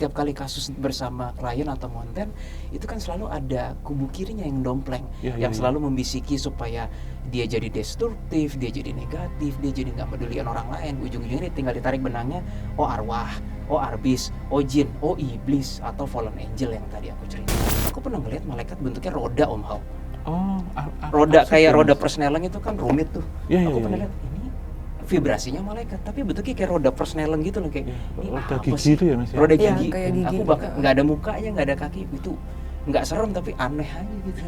setiap kali kasus bersama klien atau konten itu kan selalu ada kubu kirinya yang dompleng, yang selalu membisiki supaya dia jadi destruktif, dia jadi negatif, dia jadi nggak pedulian orang lain. Ujung-ujungnya tinggal ditarik benangnya, oh arwah, oh arbis, oh jin, oh iblis, atau fallen angel yang tadi aku cerita. Aku pernah ngeliat malaikat bentuknya roda, Om Hao. Roda kayak roda persneling itu kan rumit tuh. Aku pernah lihat ini vibrasinya malaikat, tapi bentuknya kayak roda persneling gitu loh, kayak roda gigi itu ya Mas ya? Roda gigi. Kayak gigi. Aku bahkan nggak ada mukanya, nggak ada kaki, itu nggak serem tapi aneh aja gitu.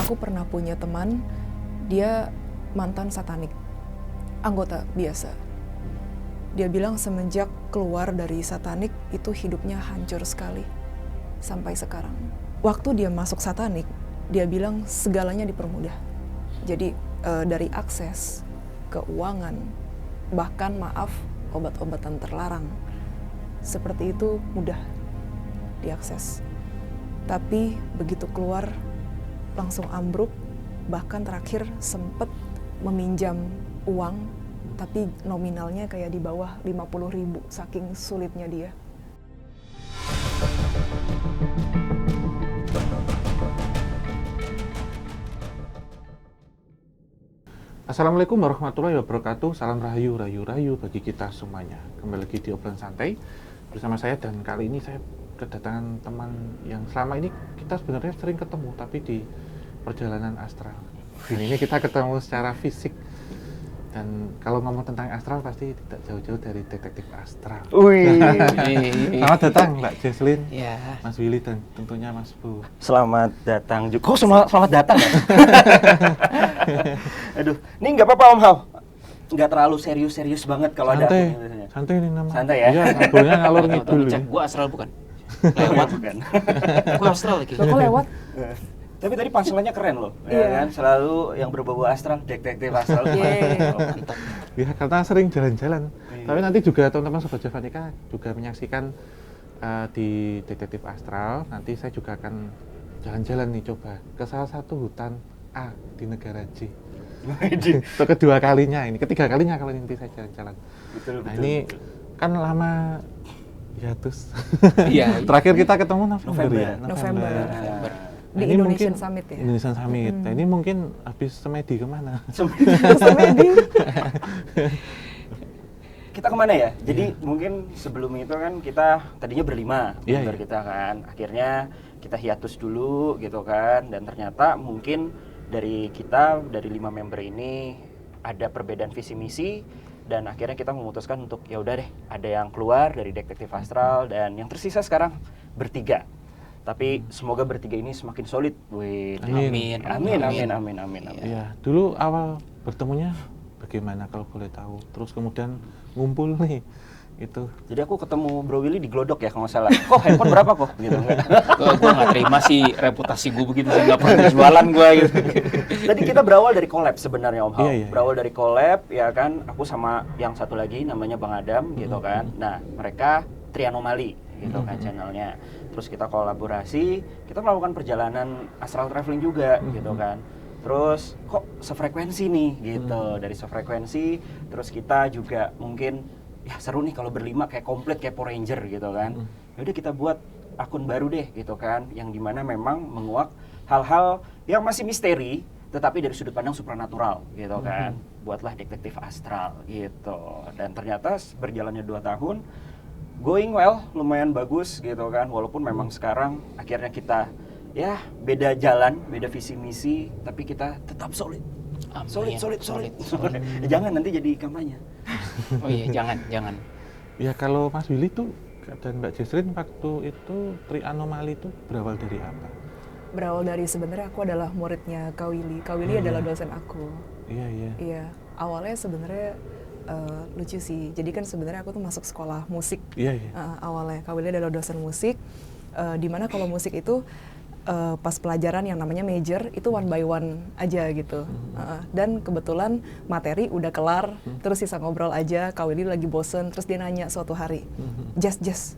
Aku pernah punya teman, dia mantan satanik, anggota biasa. Dia bilang semenjak keluar dari satanik itu hidupnya hancur sekali sampai sekarang. Waktu dia masuk satanik, dia bilang segalanya dipermudah. Jadi dari akses, keuangan, bahkan maaf obat-obatan terlarang, seperti itu mudah diakses. Tapi begitu keluar langsung ambruk, bahkan terakhir sempet meminjam uang tapi nominalnya kayak di bawah 50.000 saking sulitnya dia. Assalamualaikum warahmatullahi wabarakatuh. Salam rahayu, rayu bagi kita semuanya. Kembali lagi di obrolan santai bersama saya, dan kali ini saya kedatangan teman yang selama ini kita sebenarnya sering ketemu tapi di perjalanan astral. Ini kita ketemu secara fisik. Dan kalau ngomong tentang astral pasti tidak jauh-jauh dari detektif astral. Selamat datang Mbak Jesslyn, Mas Willy, dan tentunya Mas Bu. Selamat datang juga. Kok selamat datang ya? Aduh, ini nggak apa-apa Om Hao. Nggak terlalu serius-serius banget kalau ada aku biasanya. Santai ini nama. Santai ya? Iya, ngobrolnya ngalor ngidul. Gua astral bukan? Lewat bukan? Gua astral lagi. Kok lewat? Tapi tadi panggilannya keren loh, ya kan? Selalu yang berbau astral, detektif astral. Mantap. Ya, karena sering jalan-jalan. Tapi nanti juga teman-teman Sobat Javanika juga menyaksikan di detektif astral. Nanti saya juga akan jalan-jalan nih, coba ke salah satu hutan A di negara J. Itu kedua kalinya ini, ketiga kalinya kalau nanti saya jalan-jalan. Betul. Ini kan lama hiatus. Iya. Terakhir kita ketemu November. November. Di ini Indonesian mungkin Summit ya? Indonesian Summit. Nah, ini mungkin habis semedi kemana? Semedi. Kita kemana ya? Jadi mungkin sebelum itu kan kita tadinya berlima member kita kan. Akhirnya kita hiatus dulu gitu kan. Dan ternyata mungkin dari 5 member ini ada perbedaan visi misi. Dan akhirnya kita memutuskan untuk ya udah deh, ada yang keluar dari detektif astral dan yang tersisa sekarang bertiga. Tapi semoga bertiga ini semakin solid. Amin. Ya, dulu awal bertemunya bagaimana kalau boleh tahu? Terus kemudian ngumpul nih itu. Jadi aku ketemu Bro Willy di Glodok ya kalau nggak salah. Kok handphone berapa kok? Gitu enggak. Gue nggak terima sih reputasi gue begitu, nggak pernah jualan gue gitu. Tadi kita berawal dari collab sebenarnya Om Hao. Iya. Berawal dari collab ya kan. Aku sama yang satu lagi namanya Bang Adam gitu kan. Nah mereka Trianomali gitu kan channelnya. Terus kita kolaborasi, kita melakukan perjalanan astral traveling juga gitu kan. Terus kok sefrekuensi nih gitu. Dari sefrekuensi terus kita juga mungkin ya seru nih kalau berlima kayak komplit kayak Power Ranger gitu kan. Yaudah kita buat akun baru deh gitu kan, yang dimana memang menguak hal-hal yang masih misteri tetapi dari sudut pandang supranatural gitu kan. Buatlah detektif astral gitu. Dan ternyata berjalannya 2 tahun going well, lumayan bagus gitu kan. Walaupun memang sekarang akhirnya kita ya beda jalan, beda visi misi, tapi kita tetap solid. Solid. Jangan nanti jadi kampanye. Oh iya, jangan. Ya kalau Mas Willy tuh dan Mbak Jesslyn waktu itu Trianomali itu berawal dari apa? Berawal dari sebenarnya aku adalah muridnya Kak Willy. Kak Willy adalah dosen aku. Iya. Awalnya sebenarnya lucu sih. Jadi kan sebenarnya aku tuh masuk sekolah musik. Awalnya Kak Willy adalah dosen musik. Dimana kalau musik itu pas pelajaran yang namanya major itu 1 by 1 aja gitu. Dan kebetulan materi udah kelar, terus sisa ngobrol aja. Kak Willy lagi bosen, terus dia nanya suatu hari, Jess,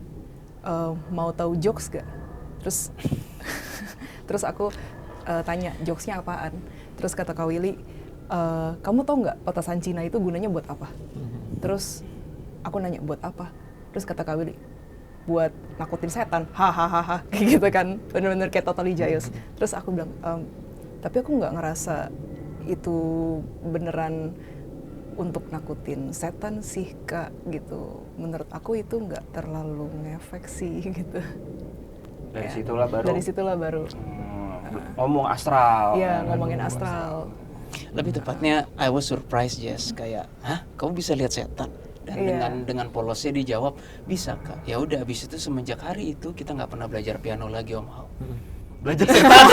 mau tahu jokes gak? Terus aku tanya jokesnya apaan? Terus kata Kak Willy, kamu tahu nggak petasan Cina itu gunanya buat apa? Terus aku nanya buat apa? Terus kata Kak Willy, buat nakutin setan, hahaha, kayak gitu kan, bener-bener kayak totally jayus. Terus aku bilang, tapi aku nggak ngerasa itu beneran untuk nakutin setan sih Kak, gitu. Menurut aku itu nggak terlalu ngefek sih, gitu. Dari Ya, situlah baru. Ngomong Ngomong astral. Iya, ngomongin astral. Lebih tepatnya I was surprised, Jess, kayak, hah, kamu bisa lihat setan? Dan Iya. dengan polosnya dijawab, bisa Kak. Ya udah, abis itu semenjak hari itu kita nggak pernah belajar piano lagi, Om Hao. Belajar setan.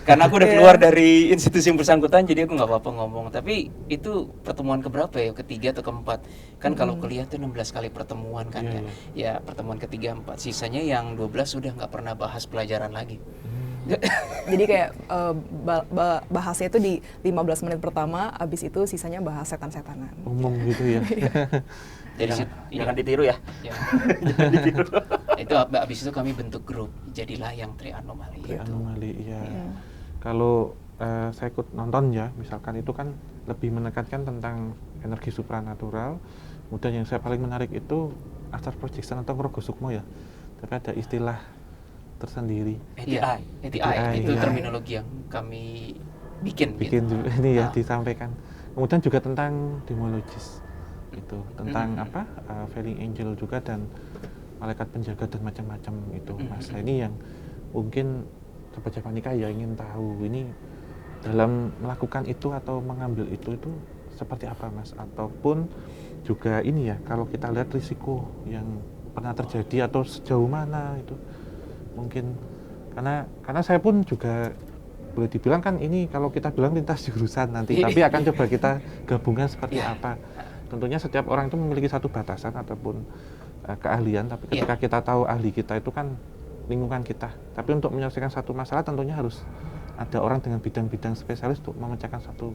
Karena aku udah keluar dari institusi yang bersangkutan, jadi aku nggak apa-apa ngomong. Tapi itu pertemuan keberapa ya? Ketiga atau keempat? Kan kalau kuliah tuh 16 kali pertemuan kan ya. Ya pertemuan ketiga, empat. Sisanya yang 12 sudah nggak pernah bahas pelajaran lagi. Jadi kayak bahasnya itu di 15 menit pertama, abis itu sisanya bahas setan-setanan. Umum gitu ya. Dari Jangan ditiru ya. ya. Itu abis itu kami bentuk grup, jadilah yang Trianomali itu. Anomali, iya. Kalau saya ikut nonton ya, misalkan itu kan lebih menekankan tentang energi supranatural. Kemudian yang saya paling menarik itu astral projection atau Ngrogo Sukmo ya. Tapi ada istilah tersendiri. Iya, ATI itu iya. terminologi yang kami bikin gitu. Juga ini ya disampaikan. Kemudian juga tentang demologis itu, tentang falling angel juga dan malaikat penjaga dan macam-macam itu, Mas. Nah, ini yang mungkin Sobat Javanika ya ingin tahu, ini dalam melakukan itu atau mengambil itu seperti apa, Mas? Ataupun juga ini ya, kalau kita lihat risiko yang pernah terjadi atau sejauh mana itu mungkin, karena saya pun juga boleh dibilang kan ini kalau kita bilang lintas jurusan nanti, tapi akan coba kita gabungkan seperti apa. Tentunya setiap orang itu memiliki satu batasan ataupun keahlian, tapi ketika kita tahu ahli kita itu kan lingkungan kita. Tapi untuk menyelesaikan satu masalah tentunya harus ada orang dengan bidang-bidang spesialis untuk memecahkan satu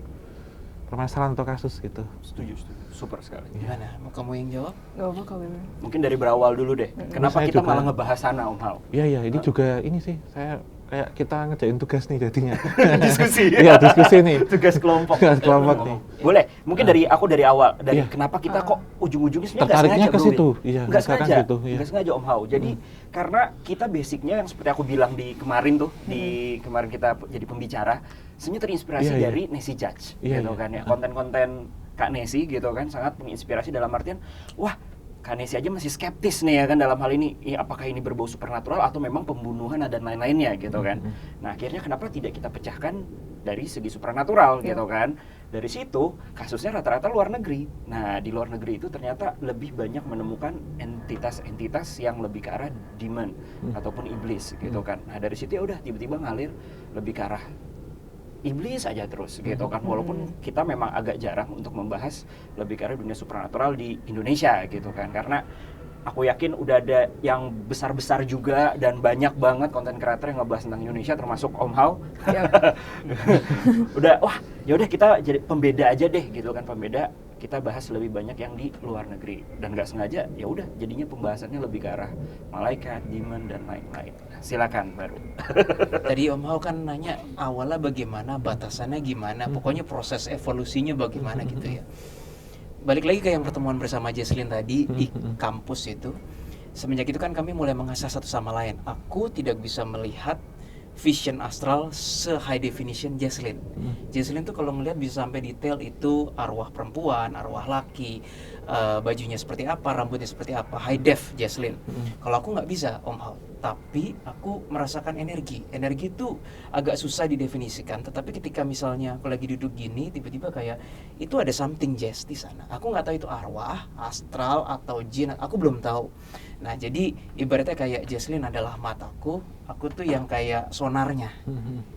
permasalahan atau kasus gitu. Setuju. Super sekali. Gimana? Mau kamu yang jawab? Gak apa Kak Wiwi. Mungkin dari berawal dulu deh. Kenapa Saya kita juga- malah ngebahas sana, Om Hao? Iya, ini juga ini sih, saya kayak kita ngerjain tugas nih jadinya. Diskusi. Iya, diskusi nih. Tugas kelompok. Tugas kelompok nih. Boleh, mungkin dari awal, dari Iya. kenapa kita kok ujung-ujungnya sebenarnya Tertariknya nggak ke sengaja, situ. Bro. Iya, Nggak misalkan sengaja, gitu, iya. nggak sengaja Om Hao. Jadi karena kita basicnya yang seperti aku bilang di kemarin tuh, di kemarin kita jadi pembicara, sebenarnya terinspirasi Iya. dari Nancy Judge, Iya, gitu iya. kan ya. Konten-konten Kak Nancy gitu kan sangat menginspirasi dalam artian, wah Kak Nancy aja masih skeptis nih ya kan dalam hal ini, apakah ini berbau supernatural atau memang pembunuhan dan lain-lainnya gitu kan. Nah akhirnya kenapa tidak kita pecahkan dari segi supernatural gitu kan. Dari situ kasusnya rata-rata luar negeri. Nah di luar negeri itu ternyata lebih banyak menemukan entitas-entitas yang lebih ke arah demon ataupun iblis gitu kan. Nah dari situ ya udah tiba-tiba ngalir lebih ke arah iblis aja terus gitu kan, walaupun kita memang agak jarang untuk membahas lebih ke arah dunia supernatural di Indonesia gitu kan, karena aku yakin udah ada yang besar-besar juga dan banyak banget konten kreator yang ngebahas tentang Indonesia termasuk Om Hao. Udah wah ya udah kita jadi pembeda aja deh gitu kan, pembeda, kita bahas lebih banyak yang di luar negeri dan nggak sengaja ya udah jadinya pembahasannya lebih ke arah malaikat, demon dan lain-lain. Silakan baru. Tadi Om Hao kan nanya awalnya bagaimana, batasannya gimana, pokoknya proses evolusinya bagaimana gitu ya. Balik lagi ke yang pertemuan bersama Jesslyn tadi di kampus itu. Semenjak itu kan kami mulai mengasah satu sama lain. Aku tidak bisa melihat vision astral se-high definition Jesslyn. Jesslyn tuh kalau ngelihat bisa sampai detail itu arwah perempuan, arwah laki, bajunya seperti apa, rambutnya seperti apa, high def Jesslyn. Kalau aku nggak bisa Om Hao, tapi aku merasakan energi. Energi itu agak susah didefinisikan, tetapi ketika misalnya aku lagi duduk gini, tiba-tiba kayak itu ada something Jess di sana. Aku nggak tahu itu arwah, astral atau jin, aku belum tahu. Nah jadi ibaratnya kayak Jesslyn adalah mataku, aku tuh yang kayak sonarnya.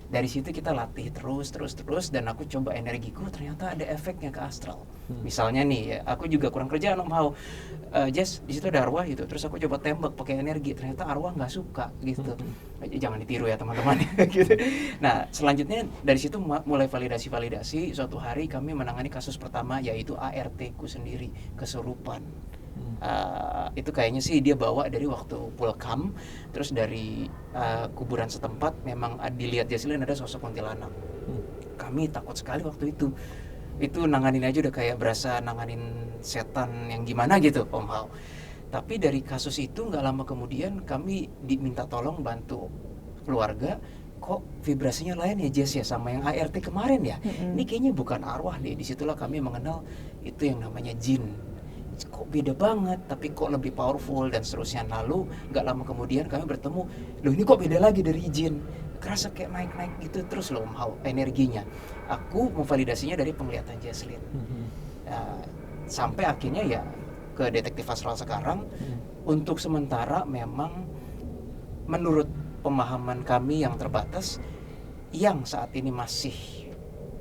Dari situ kita latih terus dan aku coba energiku, ternyata ada efeknya ke astral. Misalnya nih ya, aku juga kurang kerjaan Om Hao, Jess di situ ada arwah gitu, terus aku coba tembak pakai energi, ternyata arwah nggak suka gitu. Jangan ditiru ya teman-teman. Gitu. Nah selanjutnya dari situ mulai validasi. Suatu hari kami menangani kasus pertama yaitu ART ku sendiri, kesurupan. Itu kayaknya sih dia bawa dari waktu pulkam, terus dari kuburan setempat memang dilihat Jesslyn ada sosok kuntilanak. Kami takut sekali waktu itu nanganin aja udah kayak berasa nanganin setan yang gimana gitu Om Hao. Tapi dari kasus itu nggak lama kemudian kami diminta tolong bantu keluarga, kok vibrasinya lain ya Jess ya sama yang ART kemarin ya. Ini kayaknya bukan arwah deh. Disitulah kami mengenal itu yang namanya jin. Kok beda banget, tapi kok lebih powerful dan seterusnya. Lalu nggak lama kemudian kami bertemu, loh ini kok beda lagi dari jin. Kerasa kayak naik-naik gitu terus loh energinya. Aku memvalidasinya dari penglihatan Jesslyn. Sampai akhirnya ya ke detektif astral sekarang. Untuk sementara memang menurut pemahaman kami yang terbatas, yang saat ini masih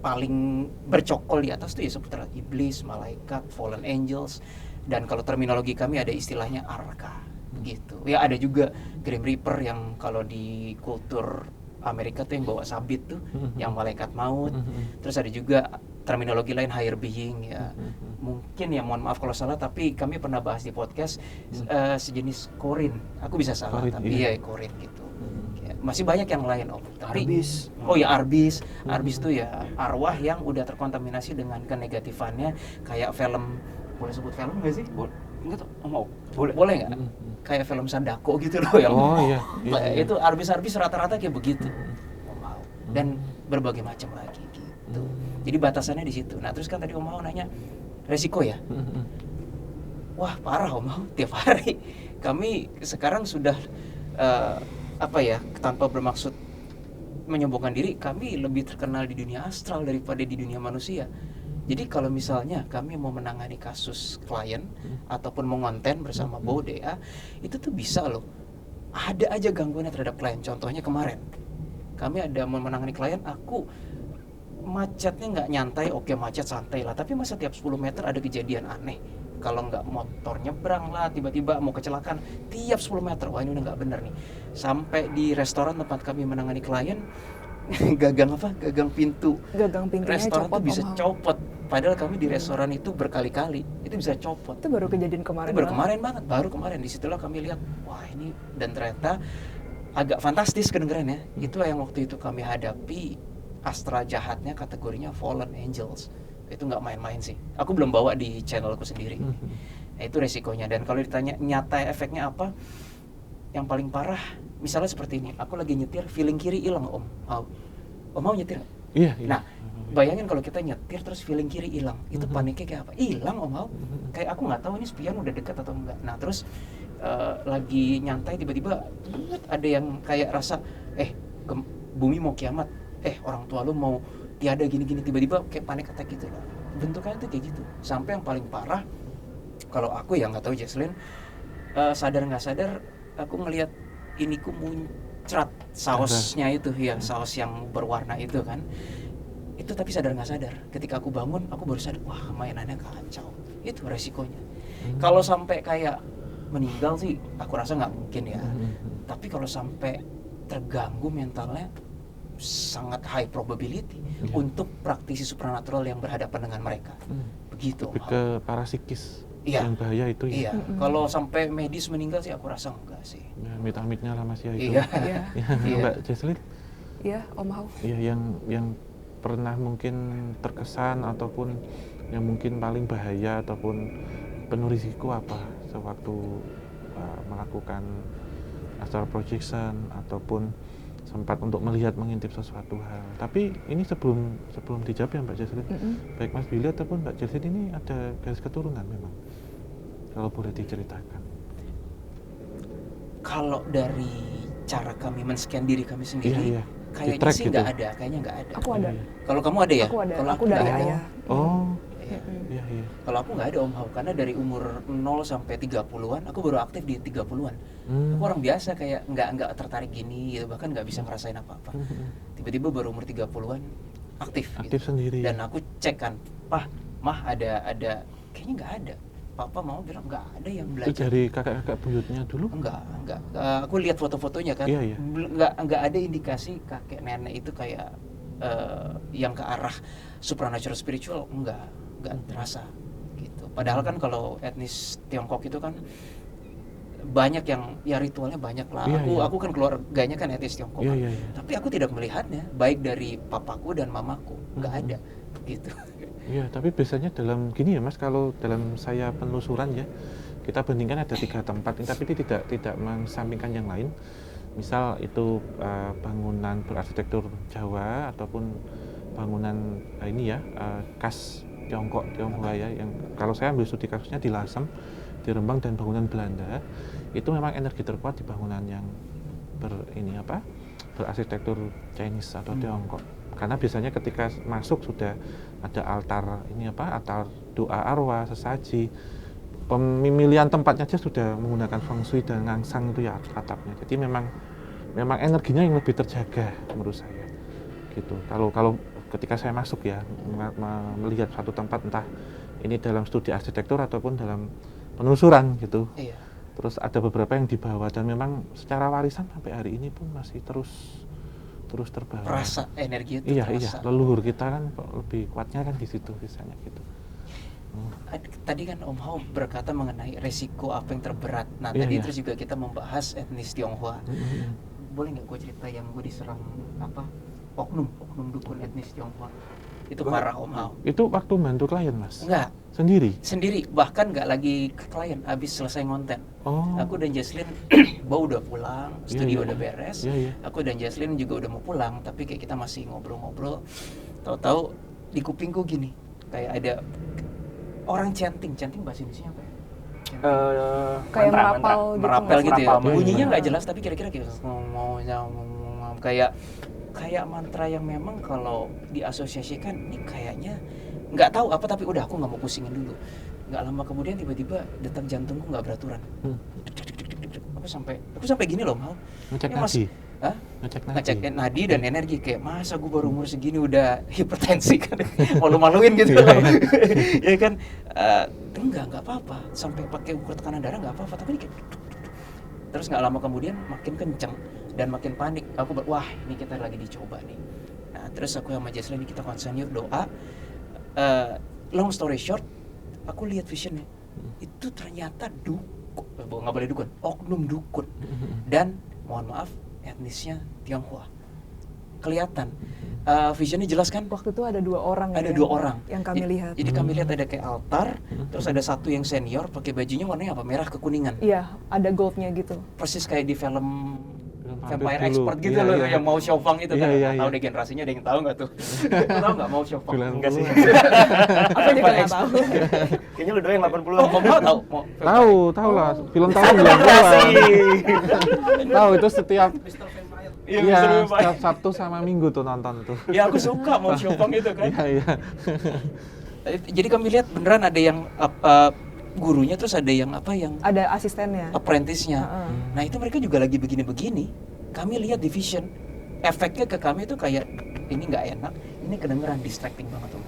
paling bercokol di atas itu ya seputar iblis, malaikat, fallen angels, dan kalau terminologi kami ada istilahnya arka gitu. Ya ada juga Grim Reaper yang kalau di kultur Amerika tuh yang bawa sabit tuh, yang malaikat maut. Terus ada juga terminologi lain higher being ya. Mungkin ya mohon maaf kalau salah, tapi kami pernah bahas di podcast sejenis korin. Aku bisa salah, tapi iya korin gitu. Ya, masih banyak yang lain Om. Tapi Arbis. Oh ya Arbis. Arbis tuh ya arwah yang udah terkontaminasi dengan kenegatifannya, kayak film, boleh sebut film nggak sih? Enggak tuh, mau. Boleh. Boleh nggak? Kayak film Sandako gitu loh yang itu arbis-arbis rata-rata kayak begitu. Mau. Dan berbagai macam lagi gitu. Jadi batasannya di situ. Nah, terus kan tadi Om Mau nanya resiko ya. Wah, parah Om Mau, tiap hari. Kami sekarang sudah tanpa bermaksud menyombongkan diri, kami lebih terkenal di dunia astral daripada di dunia manusia. Jadi kalau misalnya kami mau menangani kasus klien ataupun mau ngonten bersama BODA, itu tuh bisa loh. Ada aja gangguannya terhadap klien. Contohnya kemarin, kami ada mau menangani klien, aku macetnya nggak nyantai, oke macet santai lah. Tapi masa tiap 10 meter ada kejadian aneh. Kalau nggak motor nyebrang lah, tiba-tiba mau kecelakaan, tiap 10 meter, wah ini udah nggak bener nih. Sampai di restoran tempat kami menangani klien, gagang pintu pintunya restoran copot, tuh bisa copot, padahal kami di restoran itu berkali-kali itu bisa copot. Itu baru kejadian kemarin. Itu baru kemarin disitulah kami lihat, wah ini, dan ternyata agak fantastis kedengerannya. Itu yang waktu itu kami hadapi, astral jahatnya kategorinya fallen angels. Itu nggak main-main sih. Aku belum bawa di channelku sendiri. Nah, itu resikonya. Dan kalau ditanya nyata efeknya apa, yang paling parah misalnya seperti ini, aku lagi nyetir, feeling kiri hilang Om. Om mau nyetir nggak? Iya. Nah, bayangin kalau kita nyetir terus feeling kiri hilang, itu paniknya kayak apa? Hilang Om mau. Kayak aku nggak tahu ini spion udah dekat atau enggak. Nah terus lagi nyantai tiba-tiba ada yang kayak rasa bumi mau kiamat, orang tua lu mau tiada gini-gini, tiba-tiba kayak panik attack gitu loh. Bentuknya tuh kayak gitu. Sampai yang paling parah, kalau aku ya nggak tahu Jesslyn, sadar nggak sadar aku ngelihat iniku muncrat sausnya itu ya, saus yang berwarna itu kan. Itu tapi sadar nggak sadar, ketika aku bangun aku baru sadar, wah mainannya kacau. Itu resikonya. Kalau sampai kayak meninggal sih aku rasa nggak mungkin ya. Tapi kalau sampai terganggu mentalnya, sangat high probability untuk praktisi supernatural yang berhadapan dengan mereka. Begitu. Lebih ke parasikis. Yang bahaya itu ya. Iya. Kalau sampai medis meninggal sih aku rasa enggak sih. Ya, amit-amitnya lah Mas ya itu. Iya. Mbak Jesslyn? Iya, Om Hau. Iya, yang pernah mungkin terkesan ataupun yang mungkin paling bahaya ataupun penuh risiko apa sewaktu melakukan astral projection ataupun sempat untuk melihat mengintip sesuatu hal. Tapi ini sebelum dijawab ya Mbak Jesslyn, baik Mas Billy ataupun Mbak Jesslyn ini ada garis keturunan memang, kalau boleh diceritakan. Kalau dari cara kami men-scan diri kami sendiri, kayaknya sih nggak ada, kayaknya nggak ada. Aku ada. Kalau kamu ada ya? Aku ada. Kalau aku dari ayah. Oh. Iya. Kalau aku nggak ada Om Hau, karena dari umur 0 sampai 30-an aku baru aktif di 30-an. Aku orang biasa kayak nggak tertarik gini gitu, bahkan nggak bisa ngerasain apa-apa. Tiba-tiba baru umur 30-an aktif gitu. Sendiri. Dan aku cek kan, Pah, Mah ada kayaknya nggak ada. Papa mau bilang nggak ada yang belajar. Itu dari kakak-kakak buyutnya dulu? Enggak. Aku lihat foto-fotonya kan. Iya. Nggak ada indikasi kakek nenek itu kayak yang ke arah supernatural spiritual, enggak terasa gitu. Padahal kan kalau etnis Tiongkok itu kan banyak yang ya ritualnya banyak lah. Aku kan keluarganya kan etnis Tiongkok. Iya. Tapi aku tidak melihatnya, baik dari papaku dan mamaku, nggak ada gitu. Iya, tapi biasanya dalam gini ya Mas, kalau dalam saya penelusuran ya, kita bandingkan ada 3 tempat ini, tapi tidak mensampingkan yang lain. Misal itu bangunan berarsitektur Jawa ataupun bangunan khas Tionghoa ya, yang kalau saya ambil studi kasusnya di Lasem, di Rembang, dan bangunan Belanda, itu memang energi terkuat di bangunan yang berarsitektur Chinese atau Tiongkok. Karena biasanya ketika masuk sudah ada altar altar doa arwah, sesaji. Pemilihan tempatnya aja sudah menggunakan feng shui dan ngangsang itu ya atapnya. Jadi memang energinya yang lebih terjaga menurut saya. Gitu. Kalau ketika saya masuk ya melihat satu tempat, entah ini dalam studi arsitektur ataupun dalam penelusuran gitu. Iya. Terus ada beberapa yang dibawa dan memang secara warisan sampai hari ini pun masih terus terbawa. Rasa energi itu Iya, terasa. leluhur kita kan lebih kuatnya kan di situ biasanya gitu. Tadi kan Om Hao berkata mengenai resiko apa yang terberat. Nah, Iya, tadi iya. terus juga kita membahas etnis Tionghoa. Boleh nggak gue cerita yang gue diserang oknum dukun etnis Tionghoa? Itu parah Om Hao. Itu waktu bantu klien, Mas? Enggak, Sendiri? bahkan nggak lagi ke klien, habis selesai ngonten. Oh. Aku dan Jesslyn udah pulang, studio udah beres. Iya. Aku dan Jesslyn juga udah mau pulang, tapi kayak kita masih ngobrol-ngobrol. Tahu-tahu di kupingku gini, kayak ada orang chanting bahasa Indonesia apa ya? Kayak merapal gitu. Merapel gitu ya. Merapal. Bunyinya nggak jelas, tapi kira-kira kayak kayak mantra yang memang kalau diasosiasikan ini kayaknya nggak tahu apa, tapi udah aku nggak mau pusingin dulu. Nggak lama kemudian tiba-tiba detak jantungku nggak beraturan. Aku sampai gini loh, Mal. Ngecek Ya, Mas, nadi? hah? Ngecek nadi dan energi, kayak masa gue baru umur segini udah hipertensi kan, malu-maluin gitu. Iya. Ya kan, enggak apa-apa, sampai pakai ukur tekanan darah nggak apa-apa, tapi ini kayak terus nggak lama kemudian makin kenceng dan makin panik. Aku wah ini kita lagi dicoba nih. Nah terus aku sama Jesslyn ini kita konsen yuk doa. Long story short, aku lihat visionnya itu ternyata nggak boleh dukun, oknum dukun, dan mohon maaf etnisnya Tionghoa. Kelihatan visionnya jelas kan? Waktu itu ada 2 orang. Ada ya, 2 orang yang kami lihat. Jadi kami lihat ada kayak altar, terus ada satu yang senior pakai bajunya warnanya apa? Merah kekuningan. Iya, ada goldnya gitu. Persis kayak di film Vampire dulu. Expert gitu Iya, loh, iya. yang mau Shofang itu kan. Iya, Tahu iya. deh generasinya, ada yang tahu nggak tuh? Tahu nggak mau Shofang? Enggak sih. Aku juga nggak tahu. Kayaknya lu doang yang 80-an. Oh, mau tahu? Tahu lah. Film tahun 90-an. Tahu itu setiap setiap Sabtu sama Minggu tuh nonton tuh. Ya aku suka mau Shofang itu kan. Iya. Jadi kami lihat beneran ada yang gurunya, terus ada yang Ada asistennya. apprentice-nya. Heeh. Nah itu mereka juga lagi begini-begini. Kami lihat di vision, efeknya ke kami itu kayak ini nggak enak, ini kedengeran distracting banget tuh.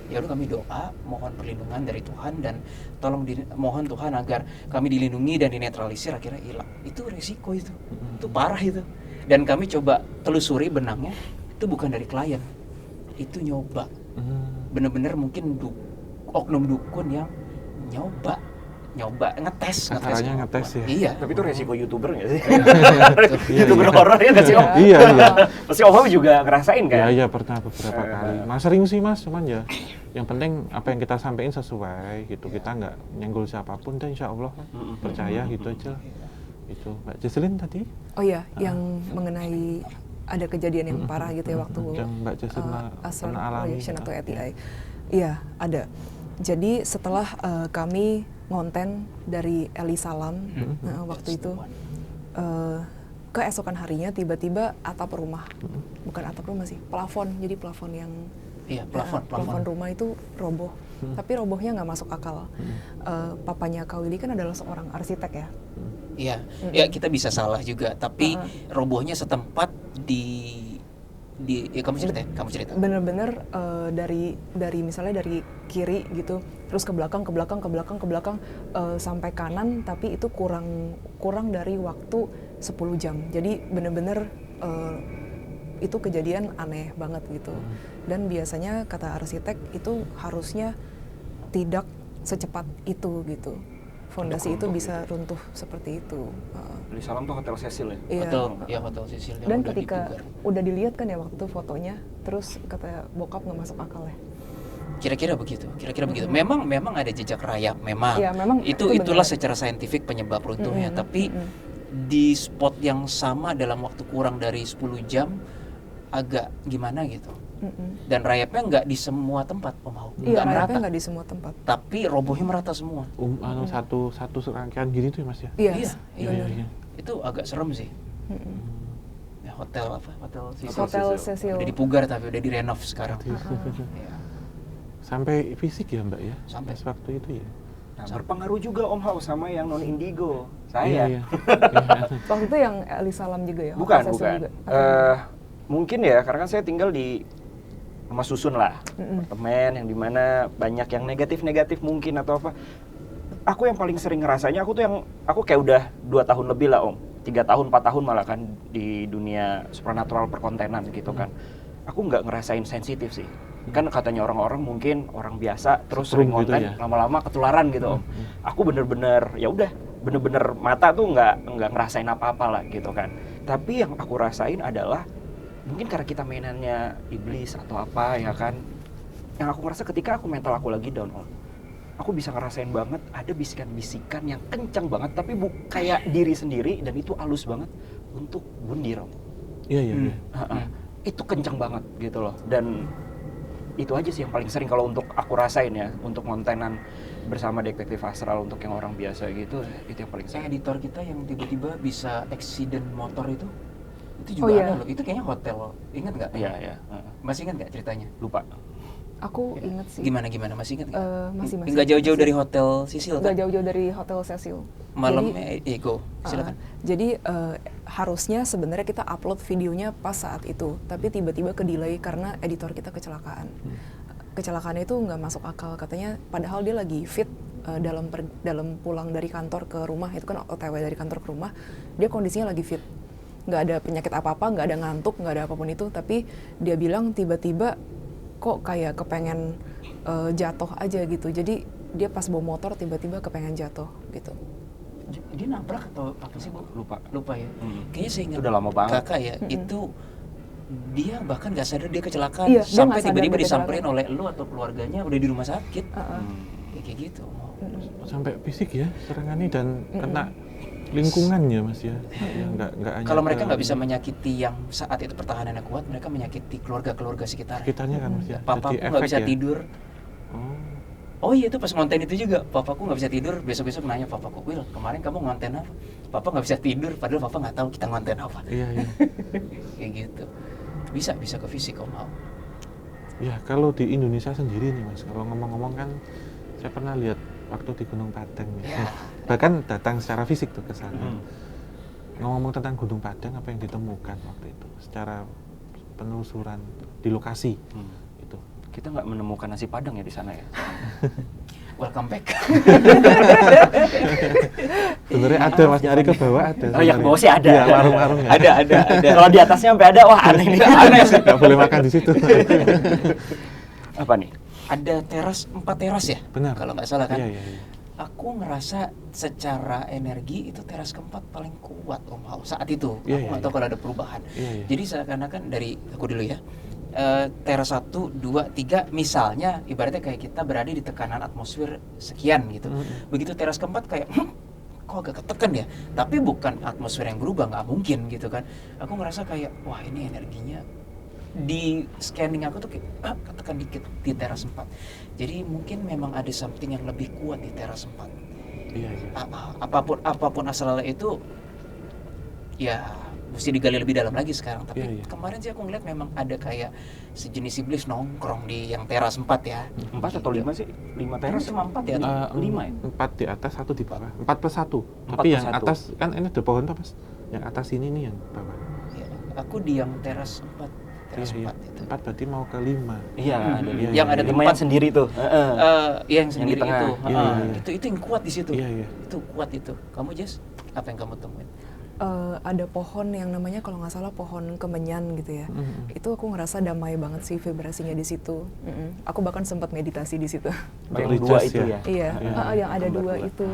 Ya udah kami doa, mohon perlindungan dari Tuhan dan tolong mohon Tuhan agar kami dilindungi dan dinetralisir, akhirnya hilang. Itu resiko itu parah itu. Dan kami coba telusuri benangnya, itu bukan dari klien, itu nyoba. Bener-bener mungkin oknum dukun yang nyoba ngetes Caranya ngetes ya. Iya. Tapi itu resiko YouTuber nggak sih? Iya, YouTuber iya. horor ya nggak sih Om? Iya. Pasti Om juga ngerasain kan? Iya pernah beberapa kali. Mas sering sih Mas, cuman ya yang penting apa yang kita sampaikan sesuai gitu. Kita nggak nyenggol siapapun dan insya Allah percaya gitu aja. Itu Mbak Jesslyn tadi? Oh iya, yang mengenai ada kejadian yang parah gitu ya waktu yang Mbak Jesslyn Astral pernah alami Projection atau ATI. Iya, ada. Jadi setelah kami ngonten dari Eli Salam waktu itu, keesokan harinya tiba-tiba atap rumah, bukan atap rumah sih, plafon. Jadi plafon yang plafon rumah itu roboh. Tapi robohnya nggak masuk akal. Papanya Kak Willy kan adalah seorang arsitek ya. Iya, ya kita bisa salah juga. Tapi robohnya setempat ya kamu cerita. Bener-bener dari misalnya dari kiri gitu, terus ke belakang sampai kanan, tapi itu kurang dari waktu 10 jam. Jadi bener-bener itu kejadian aneh banget gitu. Dan biasanya kata arsitek itu harusnya tidak secepat itu gitu. Fondasi itu bisa runtuh seperti itu. Eli Salam tuh Hotel Cecil ya? Iya. Hotel Cecil. Dan ketika udah dilihat kan ya waktu fotonya, terus kata bokap nggak masuk akal ya. Kira-kira begitu. Memang ada jejak rayap, memang. Iya, memang Itulah benar. secara saintifik penyebab runtuhnya. Tapi di spot yang sama dalam waktu kurang dari 10 jam agak gimana gitu. Dan rayapnya nggak di semua tempat, Om Hao. Iya, Nggak merata. rayapnya nggak di semua tempat. Tapi robohnya merata semua. Satu serangkaian gini tuh ya Mas ya? Iya, Iya. Itu agak serem sih. Ya, hotel Cecil. udah dipugar tapi udah direnov sekarang. Iya. Sampai fisik ya Mbak ya? Sampai. Pas waktu itu ya? Nah, berpengaruh juga Om Hao sama yang non indigo. Iya. Waktu itu yang Elisa Lam juga ya? Bukan. Hotel Cecil juga? Mungkin ya, karena kan saya tinggal di rumah susun lah, apartemen yang dimana banyak yang negatif mungkin atau apa. Aku yang paling sering ngerasanya, aku kayak udah 2 tahun lebih lah Om, 3 tahun, 4 tahun malah kan di dunia supernatural perkontenan gitu kan. Aku nggak ngerasain sensitif sih. Kan katanya orang-orang mungkin orang biasa terus sering Setrum gitu konten ya? lama-lama ketularan gitu Om. Aku bener-bener ya udah, bener-bener mata tuh nggak ngerasain apa-apa lah gitu kan. Tapi yang aku rasain adalah mungkin karena kita mainannya iblis atau apa ya kan. Yang aku ngerasa ketika mental aku lagi down Om, aku bisa ngerasain banget ada bisikan-bisikan yang kencang banget tapi kayak diri sendiri, dan itu halus banget untuk bundir Om. Iya. Itu kencang banget gitu loh. Dan itu aja sih yang paling sering kalau untuk aku rasain ya, untuk kontenan bersama detektif astral untuk yang orang biasa gitu, itu yang paling sering. Editor kita yang tiba-tiba bisa accident motor itu juga ada loh. Itu kayaknya hotel, ingat nggak? Iya. Masih ingat nggak ceritanya? Lupa. Aku inget sih. Gimana masih ingat nggak? Masih. Nggak jauh-jauh dari hotel Cecil kan? Nggak jauh-jauh dari Hotel Cecil. Malamnya go, silakan. Jadi harusnya sebenarnya kita upload videonya pas saat itu, tapi tiba-tiba ke-delay karena editor kita kecelakaan. Kecelakaannya itu nggak masuk akal, katanya padahal dia lagi fit dalam pulang dari kantor ke rumah, itu kan OTW dari kantor ke rumah, dia kondisinya lagi fit. Nggak ada penyakit apa-apa, nggak ada ngantuk, nggak ada apapun itu, tapi dia bilang tiba-tiba kok kayak kepengen jatuh aja gitu. Jadi dia pas bawa motor tiba-tiba kepengen jatuh gitu. Dia nabrak atau apa sih Bu? Lupa ya. Kayaknya saya ingat Udah lama banget. Kakak ya, itu dia bahkan nggak sadar dia kecelakaan. Iya, dia sampai nggak sadar tiba-tiba dia disamperin kecelakaan. oleh lu atau keluarganya udah di rumah sakit. Kayak gitu. Sampai fisik ya serangannya dan kena lingkungannya Mas ya. Nggak hanya Kalau mereka nggak bisa menyakiti yang saat itu pertahanannya kuat, mereka menyakiti keluarga sekitar. sekitarnya kan Mas ya. Papaku Jadi nggak efek bisa ya? tidur. Oh. Oh iya, itu pas ngonten itu juga, papaku nggak bisa tidur. Besok-besok nanya papaku, Will, kemarin kamu ngonten apa? Papa nggak bisa tidur, padahal papa nggak tahu kita ngonten apa. Iya. Kayak gitu. Bisa ke fisik Om Hao. Ya kalau di Indonesia sendiri nih Mas, kalau ngomong-ngomong kan saya pernah lihat waktu di Gunung Padang ya. Bahkan datang secara fisik tuh ke sana. Ngomong tentang Gunung Padang, apa yang ditemukan waktu itu secara penelusuran di lokasi itu. Kita nggak menemukan nasi padang ya di sana ya. Welcome back. Sebenarnya ada Mas, nyari ke bawah ada. Oh ya, ke bawah sih ada. Iya, warung-warung ya. Ada. Kalau di atasnya sampai ada, wah aneh nih. Aneh sih. Nggak boleh makan di situ. Apa nih? Ada 4 teras ya? Benar. Kalau nggak salah kan? Iya. Aku ngerasa secara energi itu teras keempat paling kuat Om Hao saat itu. Iya, Aku nggak tahu kalau ada perubahan. Iya. Jadi seakan-akan dari aku dulu ya. Teras 1, 2, 3 misalnya ibaratnya kayak kita berada di tekanan atmosfer sekian gitu. Begitu teras keempat kayak kok agak ketekan ya. Tapi bukan atmosfer yang berubah, nggak mungkin gitu kan. Aku ngerasa kayak wah ini energinya di scanning aku tuh kayak ketekan dikit di teras 4. Jadi mungkin memang ada something yang lebih kuat di teras 4. Iya. Apapun asalnya itu ya mesti digali lebih dalam lagi sekarang. Tapi Iya. kemarin sih aku ngeliat memang ada kayak sejenis iblis nongkrong di yang teras 4 ya. 4 atau 5 sih? 5 teras? Cuma 4 ya? 5 ya? 4 di atas, 1 di bawah. 4+1. 4+1. Tapi yang atas kan ini ada pohon tuh Mas. Yang atas ini nih yang bawah. Ya, aku di yang teras 4. Teras 4 itu. 4 berarti mau ke 5. Iya, ada Iya, yang ada 5 tempat yang sendiri tuh. yang sendiri di tengah. itu. Iya. Itu yang kuat di situ. Iya. Itu kuat itu. Kamu Jess, apa yang kamu temuin? Ada pohon yang namanya kalau nggak salah pohon kemenyan gitu ya. Itu aku ngerasa damai banget sih vibrasinya di situ. Aku bahkan sempat meditasi di situ. Yang 2 Religious itu ya? Iya, yang ada Yang 2 berdua. itu.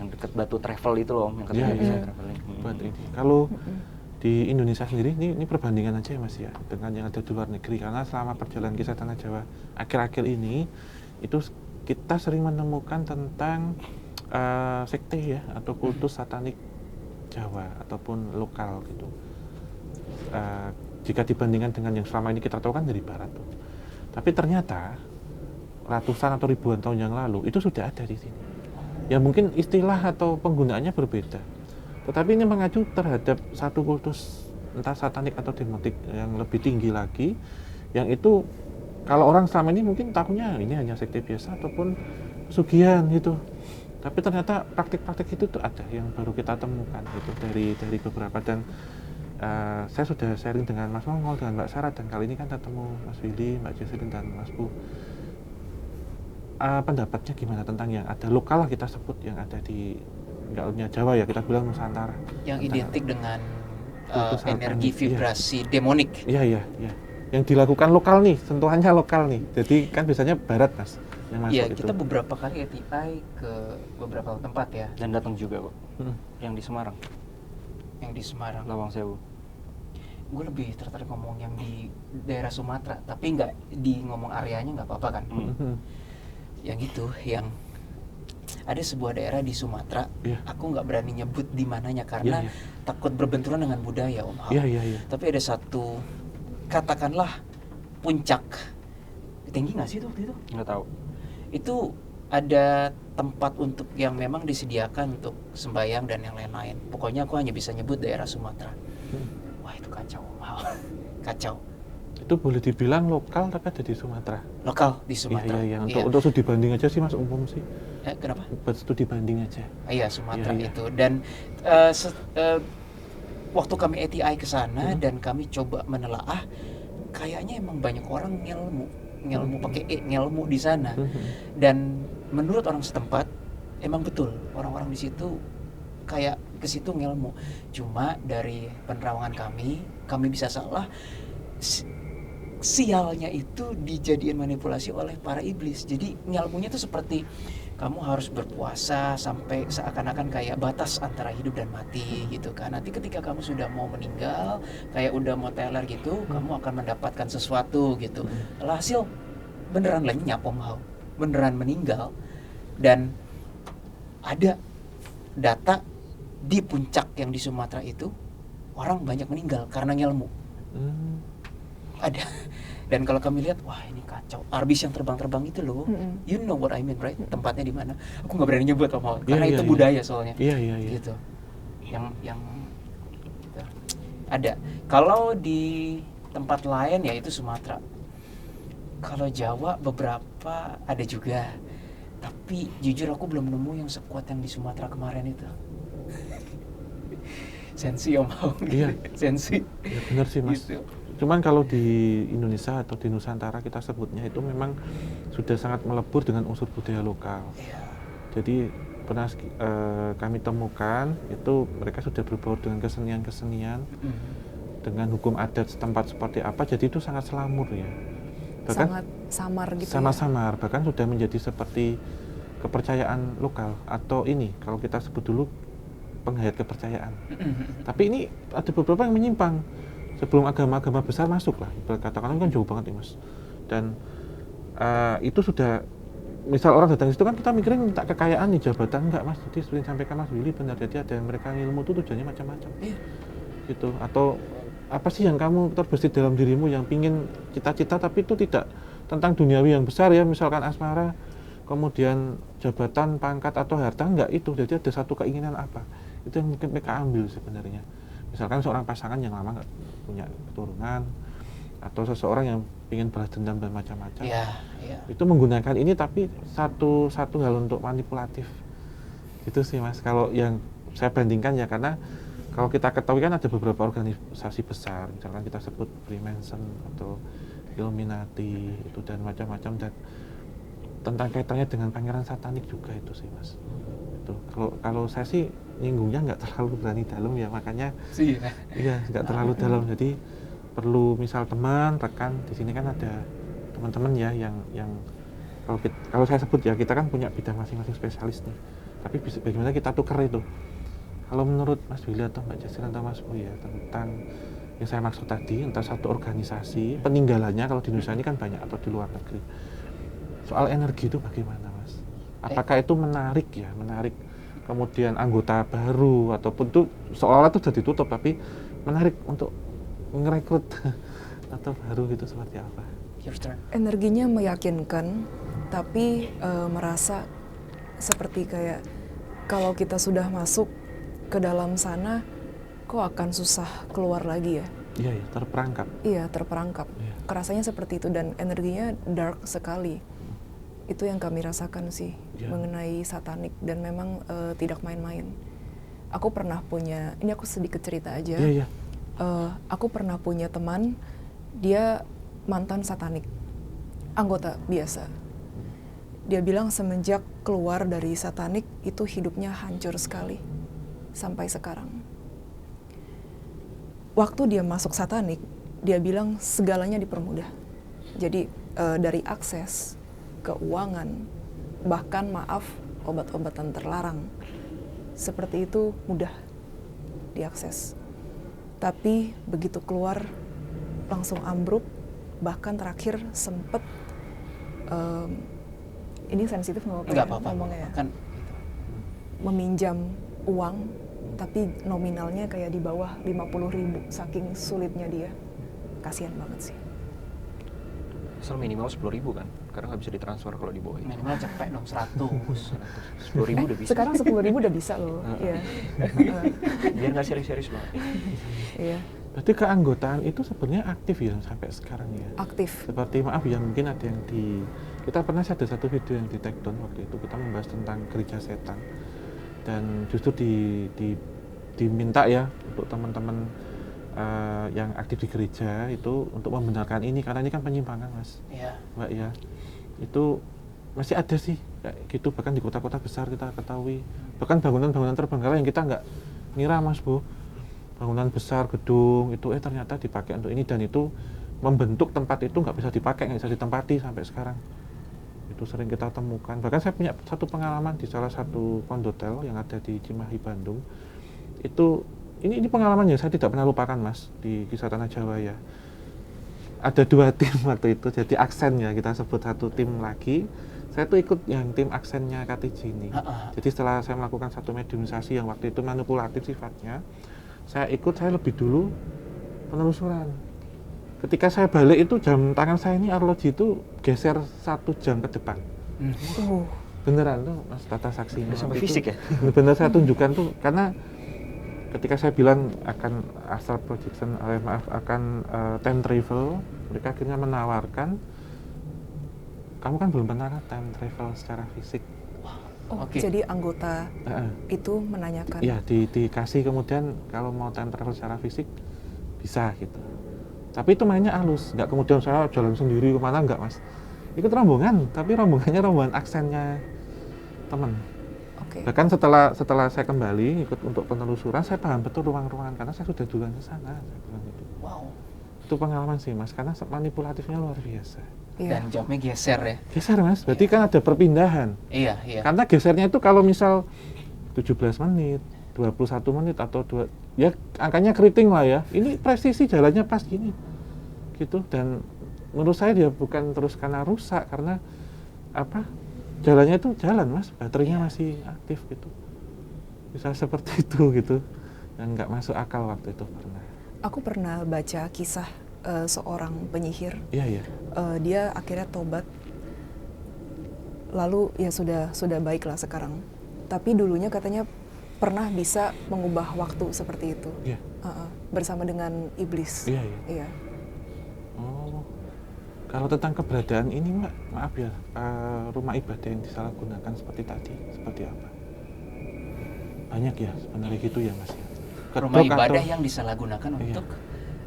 Yang dekat batu travel itu loh, yang Iya. ketemu bisa traveling. Buat ini. Kalau di Indonesia sendiri ini perbandingan aja ya Mas ya dengan yang ada di luar negeri, karena selama perjalanan kisah tanah Jawa akhir-akhir ini itu kita sering menemukan tentang sekte ya atau kultus satanik Jawa ataupun lokal gitu. Jika dibandingkan dengan yang selama ini kita tahu kan dari barat tuh. Tapi ternyata ratusan atau ribuan tahun yang lalu itu sudah ada di sini. Ya mungkin istilah atau penggunaannya berbeda. Tetapi ini mengacu terhadap satu kultus entah satanik atau demonik yang lebih tinggi lagi, yang itu kalau orang selama ini mungkin tahunya ini hanya sekte biasa ataupun sugihan gitu. Tapi ternyata praktik-praktik itu tuh ada yang baru kita temukan gitu dari beberapa, dan saya sudah sharing dengan Mas Mongol, dengan Mbak Sarah, dan kali ini kan ketemu Mas Willy, Mbak Jesselyn, dan Mas Bu. Pendapatnya gimana tentang yang ada lokal lah kita sebut, yang ada di nggak hanya Jawa ya, kita bilang Nusantara, yang identik dengan satanik, energi vibrasi demonik. Iya, yang dilakukan lokal nih, sentuhannya lokal nih. Jadi kan biasanya barat Mas yang masuk. Iya, itu. kita beberapa kali ATI ke beberapa tempat ya. Dan datang juga kok. Yang di Semarang. Yang di Semarang. Lawang Sewu. Gue lebih tertarik ngomong yang di daerah Sumatera, tapi nggak di ngomong areanya nggak apa-apa kan. Yang itu, yang ada sebuah daerah di Sumatera, aku nggak berani nyebut di mananya karena takut berbenturan dengan budaya Om Hao. Tapi ada satu, katakanlah puncak, tinggi nggak sih itu waktu itu? Nggak tahu. Itu ada tempat untuk yang memang disediakan untuk sembahyang dan yang lain-lain. Pokoknya aku hanya bisa nyebut daerah Sumatera. Wah itu kacau Om Hao. Kacau. Itu boleh dibilang lokal tapi ada di Sumatera. Lokal di Sumatera. Iya. Untuk studi banding aja sih Mas, umum sih. Kenapa? Buat studi banding aja. Iya Sumatera itu. Dan waktu kami ATI ke sana dan kami coba menelaah, kayaknya emang banyak orang ngelmu pakai ngelmu di sana. Dan menurut orang setempat emang betul orang-orang di situ kayak ke situ ngelmu. Cuma dari penerawangan kami bisa salah. Sialnya itu dijadiin manipulasi oleh para iblis. Jadi ngelmunya itu seperti kamu harus berpuasa sampai seakan-akan kayak batas antara hidup dan mati gitu kan. Nanti ketika kamu sudah mau meninggal, kayak udah mau teler gitu, kamu akan mendapatkan sesuatu gitu. Alhasil beneran lenyap Om Hao, beneran meninggal. Dan ada data di puncak yang di Sumatera itu orang banyak meninggal karena ngelmu. Ada. Dan kalau kami lihat, wah ini kacau. Arbis yang terbang-terbang itu loh. You know what I mean, right? Tempatnya di mana? Aku nggak berani nyebut Om, karena itu budaya soalnya. Iya. Gitu. Yang gitu. Ada. Kalau di tempat lain ya itu Sumatera. Kalau Jawa beberapa ada juga. Tapi jujur aku belum nemu yang sekuat yang di Sumatera kemarin itu. Sensi Om. Iya. Sensi. Ya, benar sih Mas. Gitu. Cuman kalau di Indonesia atau di Nusantara kita sebutnya itu memang sudah sangat melebur dengan unsur budaya lokal. Jadi pernah kami temukan itu mereka sudah berbaur dengan kesenian-kesenian, dengan hukum adat setempat seperti apa. Jadi itu sangat selamur ya. Bahkan sangat samar gitu. Sangat samar, bahkan sudah menjadi seperti kepercayaan lokal atau ini kalau kita sebut dulu penghayat kepercayaan. Tapi ini ada beberapa yang menyimpang. Sebelum agama-agama besar masuk lah, katakan kan jauh banget ya Mas. Dan itu sudah, misal orang datang ke situ kan kita mikirin minta kekayaan nih, jabatan, enggak Mas. Jadi seperti sampaikan Mas Willy benar, jadi ada yang mereka ilmu itu tujuannya macam-macam. Gitu. Atau apa sih yang kamu terbesit dalam dirimu yang pingin cita-cita tapi itu tidak tentang duniawi yang besar ya, misalkan asmara, kemudian jabatan, pangkat atau harta, enggak itu. Jadi ada satu keinginan apa? Itu yang mungkin mereka ambil sebenarnya. Misalkan seorang pasangan yang lama nggak punya keturunan, atau seseorang yang ingin balas dendam dan macam-macam, itu menggunakan ini tapi satu hal untuk manipulatif. Itu sih Mas. Kalau yang saya bandingkan ya, karena kalau kita ketahui kan ada beberapa organisasi besar, misalkan kita sebut Freemason atau Illuminati itu dan macam-macam, dan tentang kaitannya dengan pangeran satanik juga itu sih Mas. Itu kalau saya sih nyinggungnya nggak terlalu berani dalam ya, makanya nggak terlalu dalam. Jadi perlu misal teman, rekan di sini kan ada teman-teman ya yang kalau saya sebut ya, kita kan punya bidang masing-masing spesialis nih. Tapi bagaimana kita tukar itu? Kalau menurut Mas Willy atau Mbak Jessica atau Mas Buya tentang yang saya maksud tadi, entah satu organisasi, peninggalannya kalau di Indonesia ini kan banyak atau di luar negeri. Soal energi itu bagaimana Mas? Apakah itu menarik ya, menarik kemudian anggota baru ataupun itu seolah-olah itu sudah ditutup tapi menarik untuk merekrut atau baru gitu seperti apa? Your turn. Energinya meyakinkan, tapi merasa seperti kayak kalau kita sudah masuk ke dalam sana, kok akan susah keluar lagi ya? Iya, ya, terperangkap. Iya, terperangkap. Iya. Kerasanya seperti itu dan energinya dark sekali. Itu yang kami rasakan sih mengenai satanik dan memang tidak main-main. Aku pernah punya, ini aku sedikit cerita aja. Iya. Aku pernah punya teman, dia mantan satanik, anggota biasa. Dia bilang semenjak keluar dari satanik itu hidupnya hancur sekali sampai sekarang. Waktu dia masuk satanik, dia bilang segalanya dipermudah. Jadi dari akses, keuangan, bahkan maaf obat-obatan terlarang, seperti itu mudah diakses. Tapi begitu keluar langsung ambruk, bahkan terakhir sempet ini sensitif Nggak apa-apa. ngomongnya ya? Kan Meminjam uang tapi nominalnya kayak di bawah 50.000 saking sulitnya dia. Kasihan banget sih. Asal minimal 10.000 kan, karena nggak bisa ditransfer kalau di bawah. minimal cepet dong 100. 10.000 udah bisa. Sekarang 10.000 udah bisa loh. Iya. Biar nggak serius-serius banget. Iya, Berarti keanggotaan itu sebenarnya aktif ya sampai sekarang ya? aktif. Seperti maaf ya mungkin ada yang kita pernah ada satu video yang di take down waktu itu, kita membahas tentang gereja setan dan justru diminta ya untuk teman-teman yang aktif di gereja itu untuk membenarkan ini karena ini kan penyimpangan Mas. Iya. Mbak ya, itu masih ada sih kayak gitu, bahkan di kota-kota besar kita ketahui, bahkan bangunan-bangunan terbengkalai yang kita nggak ngira Mas Bu, bangunan besar, gedung itu ternyata dipakai untuk ini dan itu membentuk tempat itu nggak bisa dipakai, nggak bisa ditempati sampai sekarang. Itu sering kita temukan. Bahkan saya punya satu pengalaman di salah satu kondotel yang ada di Cimahi, Bandung. Itu ini pengalaman yang saya tidak pernah lupakan Mas di Kisah Tanah Jawa ya. Ada 2 tim waktu itu, jadi aksennya kita sebut satu tim lagi. Saya tuh ikut yang tim aksennya KTJ ini. Jadi setelah saya melakukan satu mediumisasi yang waktu itu manipulatif sifatnya, saya ikut, saya lebih dulu penelusuran. Ketika saya balik itu jam tangan saya ini arloji itu geser 1 jam ke depan. Beneran tuh Mas Tata saksinya. Sampai fisik ya? Bener saya tunjukkan tuh karena ketika saya bilang akan astral projection, akan time travel, mereka akhirnya menawarkan, kamu kan belum pernah time travel secara fisik. Jadi anggota itu menanyakan. Iya, dikasih kemudian kalau mau time travel secara fisik bisa gitu. Tapi itu mainnya halus, nggak kemudian saya jalan sendiri kemana, nggak Mas. Ikut rombongan, tapi rombongannya rombongan aksennya teman. Bahkan setelah saya kembali ikut untuk penelusuran, saya paham betul ruang-ruangan karena saya sudah duluan ke sana. Wow. Itu pengalaman sih Mas, karena manipulatifnya luar biasa. Dan jamnya geser ya. Geser Mas, berarti kan ada perpindahan. Iya. Karena gesernya itu kalau misal 17 menit, 21 menit atau 2, ya angkanya keriting lah ya. Ini presisi jalannya pas gini. Gitu, dan menurut saya dia bukan terus karena rusak, karena jalannya itu jalan Mas, baterainya masih aktif gitu. Bisa seperti itu gitu. Dan nggak masuk akal waktu itu pernah. Aku pernah baca kisah seorang penyihir. Iya. Dia akhirnya tobat. Lalu ya sudah baiklah sekarang. Tapi dulunya katanya pernah bisa mengubah waktu seperti itu. Iya. Bersama dengan iblis. Iya. Oh. Kalau tentang keberadaan ini Mbak, maaf ya, rumah ibadah yang disalahgunakan seperti tadi, seperti apa? Banyak ya sebenarnya gitu ya Mas ya. Rumah ibadah yang disalahgunakan untuk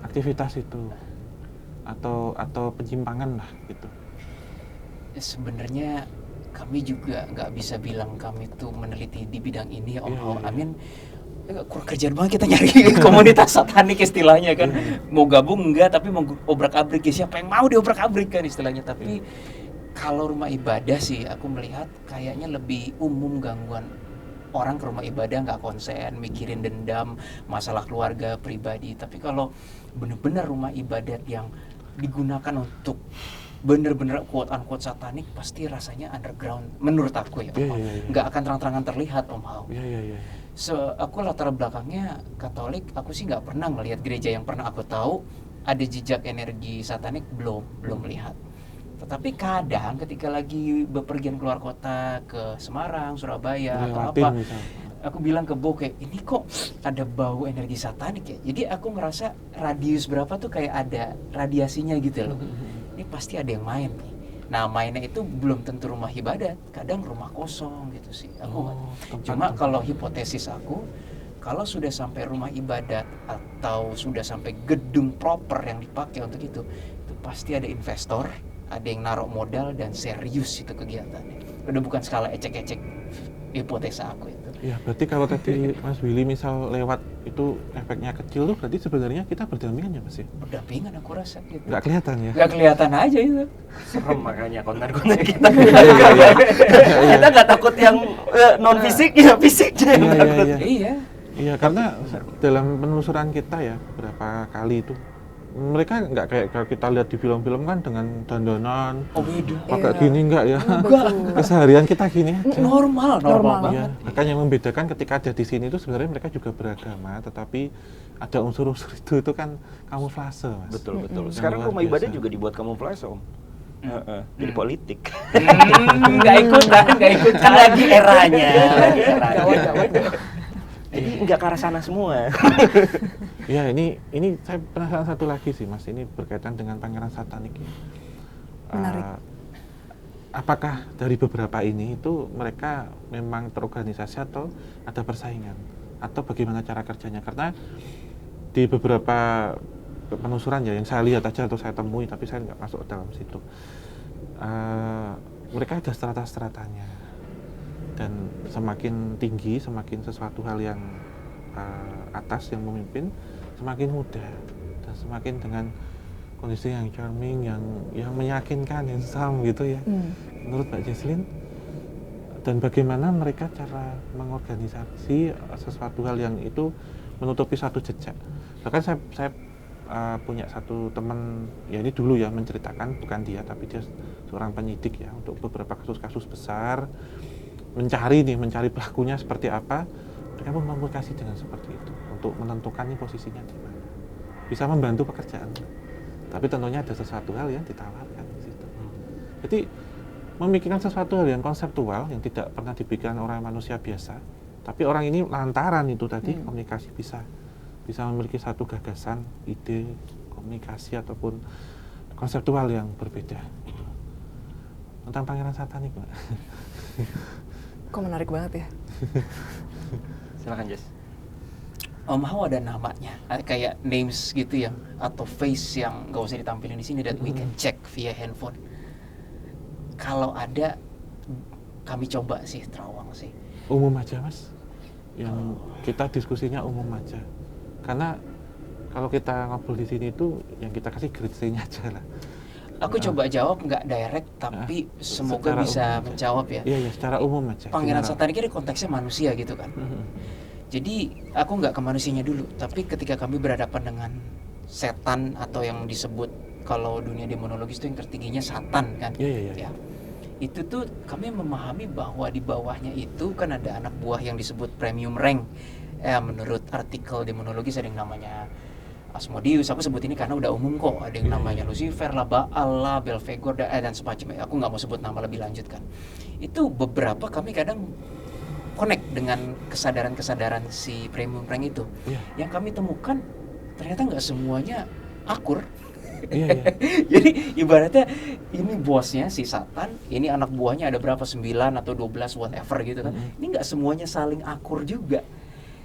aktivitas itu atau penyimpangan lah gitu. Ya, sebenarnya kami juga nggak bisa bilang kami tuh meneliti di bidang ini ya Allah. Amin. Kurang kerjaan banget kita nyari komunitas satanik istilahnya kan. Mau gabung enggak, tapi mau obrak-abrik ya, siapa yang mau diobrak-abrik kan istilahnya. Tapi kalau rumah ibadah sih aku melihat kayaknya lebih umum gangguan orang ke rumah ibadah nggak konsen, mikirin dendam, masalah keluarga, pribadi. Tapi kalau bener-bener rumah ibadat yang digunakan untuk bener-bener quote unquote satanik, pasti rasanya underground menurut aku ya, Om Hao. Nggak akan terang-terangan terlihat, Om Hao. Aku latar belakangnya Katolik, aku sih nggak pernah ngelihat gereja yang pernah aku tahu ada jejak energi satanik, belum lihat. Tetapi kadang ketika lagi bepergian keluar kota ke Semarang, Surabaya atau apa, aku bilang ke Bo kayak, ini kok ada bau energi satanik ya. Jadi aku ngerasa radius berapa tuh kayak ada radiasinya gitu loh. Ini pasti ada yang main nih. Nah, mainnya itu belum tentu rumah ibadat, kadang rumah kosong gitu sih. Cuma kalau hipotesis aku, kalau sudah sampai rumah ibadat atau sudah sampai gedung proper yang dipakai untuk itu pasti ada investor, ada yang naruh modal dan serius itu kegiatannya. Udah bukan skala ecek-ecek hipotesa aku itu. Ya, berarti kalau tadi Mas Willy misal lewat itu efeknya kecil tuh, berarti sebenarnya kita berdampingan ya Mas ya? Berdampingan aku rasa gitu. Nggak kelihatan ya? Nggak kelihatan aja itu. Serem makanya konten-konten kita. Kita nggak takut yang non fisik, ya fisiknya yang takut. Iya, karena dalam penelusuran kita ya berapa kali itu mereka nggak kayak kalau kita lihat di film-film kan dengan dandanan, pakai gini nggak ya? Keseharian kita gini aja. Normal banget. Ya, bahkan yang membedakan ketika ada di sini itu sebenarnya mereka juga beragama, tetapi ada unsur-unsur itu kan kamuflase, Mas. Betul. Sekarang rumah ibadah juga dibuat kamuflase, Om. Jadi politik. Nggak ikutan. Lagi eranya. Jadi nggak ke arah sana semua. Ya, ini saya penasaran satu lagi sih Mas, ini berkaitan dengan pangeran satanik ini. Menarik. Apakah dari beberapa ini itu mereka memang terorganisasi atau ada persaingan? Atau bagaimana cara kerjanya? Karena di beberapa penelusuran ya yang saya lihat aja atau saya temui, tapi saya nggak masuk dalam situ. Mereka ada strata-stratanya. Dan semakin tinggi, semakin sesuatu hal yang atas yang memimpin, semakin mudah dan semakin dengan kondisi yang charming, yang meyakinkan, yang sam gitu ya. Menurut Mbak Jesslyn, dan bagaimana mereka cara mengorganisasi sesuatu hal yang itu menutupi satu jejak. Bahkan saya punya satu teman, ya ini dulu ya menceritakan, bukan dia tapi dia seorang penyidik ya untuk beberapa kasus-kasus besar, mencari pelakunya seperti apa. Mereka pun komunikasi dengan seperti itu untuk menentukan posisinya di mana, bisa membantu pekerjaan. Tapi tentunya ada sesuatu hal yang ditawarkan di situ. Jadi memikirkan sesuatu hal yang konseptual yang tidak pernah dipikirkan orang manusia biasa. Tapi orang ini lantaran itu tadi komunikasi bisa memiliki satu gagasan, ide, komunikasi ataupun konseptual yang berbeda. Tentang pangeran satanik, Mbak. Kok menarik banget ya? Silakan, Jess. Om Hao ada namanya, kayak names gitu ya, atau face yang nggak usah ditampilin di sini that we can check via handphone. Kalau ada, kami coba sih terawang sih. Umum aja Mas, yang kita diskusinya umum aja. Karena kalau kita ngobrol di sini itu, yang kita kasih grade-nya aja lah. Aku coba jawab nggak direct, tapi semoga bisa menjawab ya. Iya, secara umum aja. Pangeran satanik ini konteksnya manusia gitu kan. Jadi aku nggak ke manusianya dulu, tapi ketika kami berhadapan dengan setan atau yang disebut kalau dunia demonologis itu yang tertingginya satan kan. Iya. Itu tuh kami memahami bahwa di bawahnya itu kan ada anak buah yang disebut premium rank. Menurut artikel demonologis ada yang namanya Asmodeus, aku sebut ini karena udah umum kok. Ada yang namanya Lucifer lah, Baal lah, Belphegor dan semacamnya. Aku nggak mau sebut nama lebih lanjut kan. Itu beberapa kami kadang connect dengan kesadaran-kesadaran si premium rank itu. Yang kami temukan ternyata nggak semuanya akur. Jadi ibaratnya ini bosnya si Satan, ini anak buahnya ada berapa, 9 atau 12 whatever gitu kan. Ini nggak semuanya saling akur juga.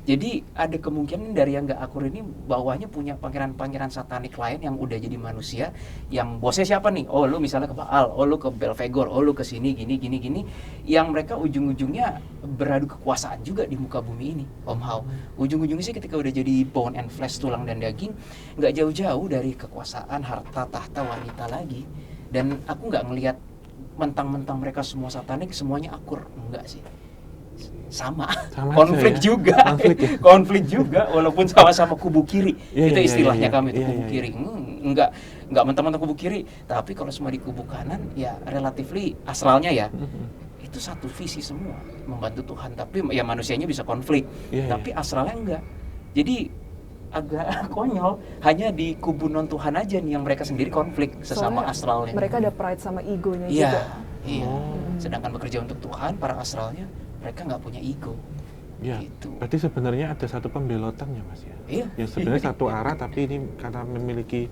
Jadi ada kemungkinan dari yang nggak akur ini bawahnya punya pangeran-pangeran satanik lain yang udah jadi manusia, yang bosnya siapa nih? Oh lu misalnya ke Baal, oh lu ke Belphegor, oh lu ke sini gini, yang mereka ujung-ujungnya beradu kekuasaan juga di muka bumi ini, Om Hao. Ujung-ujungnya sih ketika udah jadi bone and flesh, tulang dan daging, nggak jauh-jauh dari kekuasaan, harta, tahta, wanita lagi. Dan aku nggak ngelihat mentang-mentang mereka semua satanik semuanya akur, enggak sih. sama Sama konflik aja ya? juga, Konflik ya? konflik juga, walaupun sama-sama kubu kiri. Iya, Itu iya, istilahnya iya, kami itu iya, kubu iya, kiri. Enggak mentang-mentang kubu kiri, tapi kalau semua di kubu kanan ya relatively astralnya ya. Itu satu visi semua, membantu Tuhan, tapi ya manusianya bisa konflik, Iya, tapi iya. astralnya enggak. Jadi agak konyol, hanya di kubu non Tuhan aja nih yang mereka sendiri konflik sesama Soalnya astralnya. mereka ada pride sama egonya Iya, juga. iya. Oh. Sedangkan bekerja untuk Tuhan, para astralnya mereka nggak punya ego. Ya, Gitu. berarti sebenarnya ada satu pembelotan ya Mas ya? Iya. Ya sebenarnya satu arah, tapi ini karena memiliki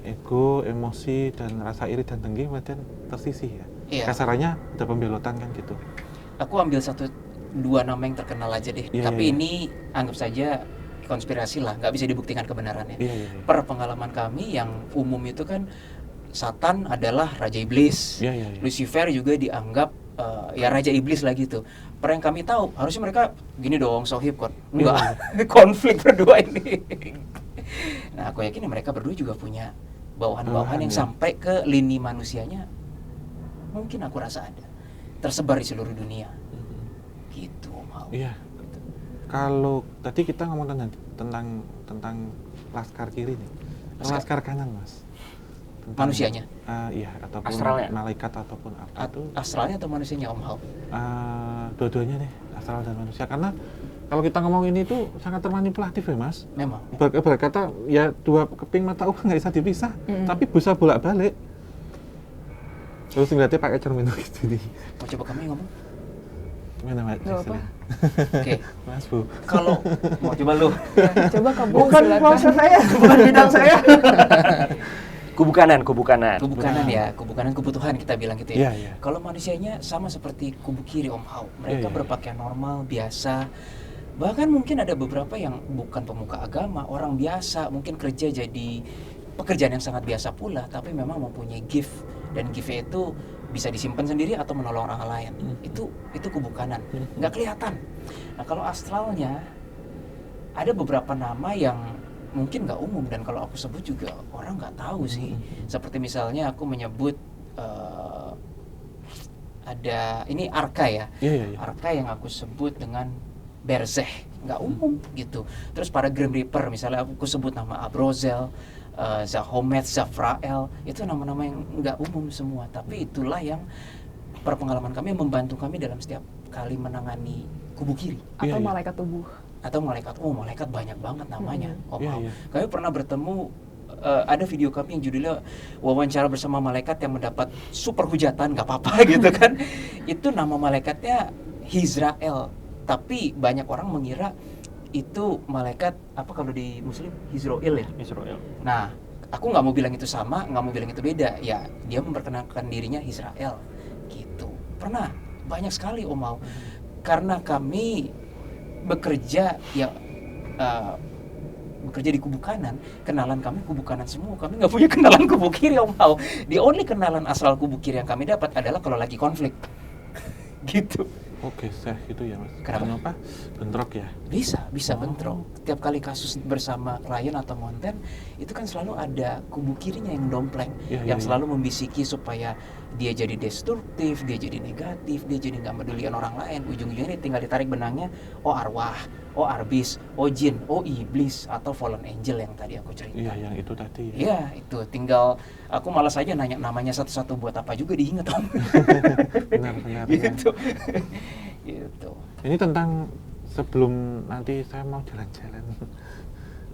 ego, emosi, dan rasa iri dan dengki, kemudian tersisih ya? Iya. Kasarannya ada pembelotan kan gitu? Aku ambil dua nama yang terkenal aja deh. Iya, Tapi iya. ini anggap saja konspirasi lah, nggak bisa dibuktikan kebenarannya. Iya, iya, iya. Per pengalaman kami yang umum itu kan Satan adalah raja iblis. Iya, iya, iya. Lucifer juga dianggap ya raja iblis lah gitu. Per yang kami tahu, harusnya mereka gini dong, sohib kan? Enggak, konflik berdua ini. Nah, aku yakin mereka berdua juga punya bawahan-bawahan yang ya. sampai ke lini manusianya. Mungkin aku rasa ada. Tersebar di seluruh dunia. Gitu, Om Hao. Iya. Kalau tadi kita ngomong tentang laskar kiri nih, laskar kanan Mas. Manusianya? Iya, ataupun Astralnya? malaikat ataupun apa itu? Astralnya atau manusianya, Om Hao? Dua-duanya deh, astral dan manusia. Karena kalau kita ngomong ini tuh sangat termanipulatif ya Mas. Memang. Berkata ya dua keping mata uang nggak bisa dipisah, tapi bisa bolak-balik. Terus ngeliatnya pakai cermin gitu nih. Mau coba kami ngomong? Gimana Mas? Nggak apa. Oke. Mas Bu. Kalau mau coba lu. Ya, coba kamu Bukan silakan. puasa saya, bukan bidang saya. Kubu kanan, kubu kanan. Kubu kanan ya, kubu kanan kubu Tuhan kita bilang gitu ya. Iya, iya. Kalau manusianya sama seperti kubu kiri, Om Hao. Mereka Iya, iya. berpakaian normal, biasa. Bahkan mungkin ada beberapa yang bukan pemuka agama, orang biasa, mungkin kerja jadi pekerjaan yang sangat biasa pula, tapi memang mempunyai gift, dan gift itu bisa disimpan sendiri atau menolong orang lain. Itu kubu kanan, nggak kelihatan. Nah, kalau astralnya ada beberapa nama yang mungkin nggak umum, dan kalau aku sebut juga orang nggak tahu sih. Seperti misalnya aku menyebut ada ini Arka ya. Iya, iya, iya. Arka yang aku sebut dengan Berzeh, nggak umum gitu. Terus para Grim Reaper misalnya aku sebut nama Abrozel, Zahomet, Zafrael, itu nama-nama yang nggak umum semua, tapi itulah yang perpengalaman kami membantu kami dalam setiap kali menangani kubu kiri Atau Iya, iya. malaikat tubuh. atau malaikat. Oh, malaikat banyak banget namanya. Oh, Iya, wow. iya. Kami pernah bertemu, ada video kami yang judulnya wawancara bersama malaikat yang mendapat super hujatan, nggak apa-apa gitu kan. Itu nama malaikatnya Hizrael, tapi banyak orang mengira itu malaikat apa kalau di Muslim Hizroil ya. Israel. Nah, aku nggak mau bilang itu sama, nggak mau bilang itu beda. Ya, dia memperkenalkan dirinya Israel, gitu. Pernah banyak sekali Om Hao. Karena kami bekerja ya bekerja di kubu kanan, kenalan kami kubu kanan semua. Kami nggak punya kenalan kubu kiri Om Hao. The only kenalan asal kubu kiri yang kami dapat adalah kalau lagi konflik, gitu. Oke, seh gitu ya Mas. Kenapa? Bentrok ya. Bisa bentrok. Tiap kali kasus bersama klien atau monten, itu kan selalu ada kubu kirinya yang dompleng, Iya, yang iya, selalu membisiki supaya dia jadi destruktif, dia jadi negatif, dia jadi nggak medulikan orang lain. Ujung-ujungnya tinggal ditarik benangnya, oh arwah, oh arbis, oh jin, oh iblis, atau fallen angel yang tadi aku cerita. Iya, yang itu tadi ya. Iya, itu tinggal aku malas aja nanya namanya satu-satu, buat apa juga diingat Om. Benar. Gitu. Gitu. Ini tentang sebelum nanti saya mau jalan-jalan.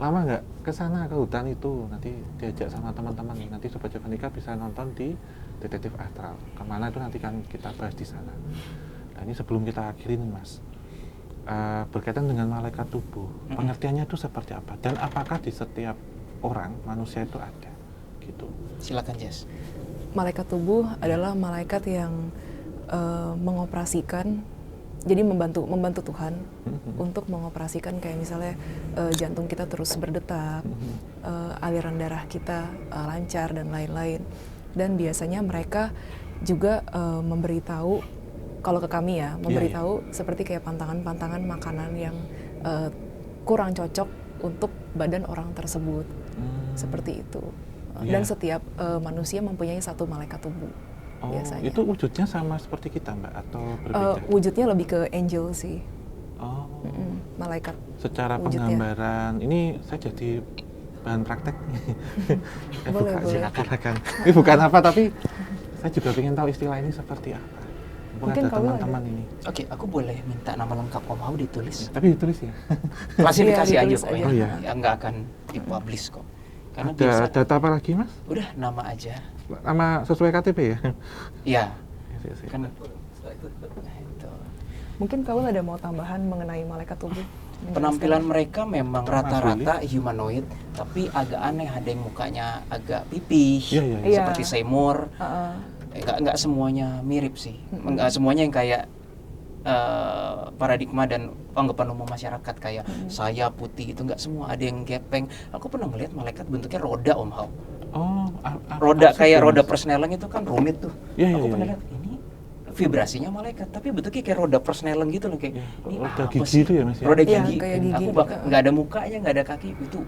Lama nggak ke sana, ke hutan itu, nanti diajak sama teman-teman. Nanti Sobat Jaga Nikah bisa nonton di Detektif Astral. Kemana itu nanti kan kita bahas di sana. Nah ini sebelum kita akhirin Mas, berkaitan dengan malaikat tubuh, pengertiannya itu seperti apa? Dan apakah di setiap orang, manusia itu ada? Gitu. Silakan Jess. Malaikat tubuh adalah malaikat yang mengoperasikan, jadi membantu Tuhan untuk mengoperasikan kayak misalnya jantung kita terus berdetak, aliran darah kita lancar dan lain-lain. Dan biasanya mereka juga memberitahu, kalau ke kami ya, memberitahu seperti kayak pantangan-pantangan makanan yang kurang cocok untuk badan orang tersebut, seperti itu. Dan setiap manusia mempunyai satu malaikat tubuh. Oh, biasanya. itu wujudnya sama seperti kita, Mbak, atau berbeda? Wujudnya lebih ke angel sih, Oh, malaikat. secara wujudnya. penggambaran, ini saya jadi bahan praktek. Boleh, bukan, boleh. silakan. Ini bukan apa, tapi saya juga ingin tahu istilah ini seperti apa. Mungkin Ada kalau teman-teman ada. ini. Oke, aku boleh minta nama lengkap Om Hao ditulis. Tapi ditulis ya. Klasifikasi Iya, aja ditulis pokoknya. aja. Oh, iya. Ya nggak akan dipublish kok. Karena Ada biasa data apa lagi, Mas? udah nama aja. Nama sesuai KTP ya? Ya, Iya, iya. kan itu. Mungkin Kaul ada mau tambahan mengenai malaikat tubuh? Penampilan mereka memang Mas rata-rata humanoid, tapi agak aneh, ada yang mukanya agak pipih, Iya, iya, iya. seperti Seymour. Heeh. Nggak semuanya mirip sih, nggak semuanya yang kayak paradigma dan anggapan umum masyarakat kayak saya putih itu, nggak semua, ada yang gepeng. Aku pernah melihat malaikat bentuknya roda Om Hao, Oh, roda kayak roda Mas? persneling itu kan rumit tuh. Iya, Aku iya, pernah iya. lihat ini vibrasinya malaikat, tapi bentuknya kayak roda persneling gitu loh, kayak Iya, ini roda apa gigi sih? itu ya, Mas, ya? Roda Iya, gigi. kayak gigi. Aku bahkan nggak ada mukanya, nggak ada kaki, itu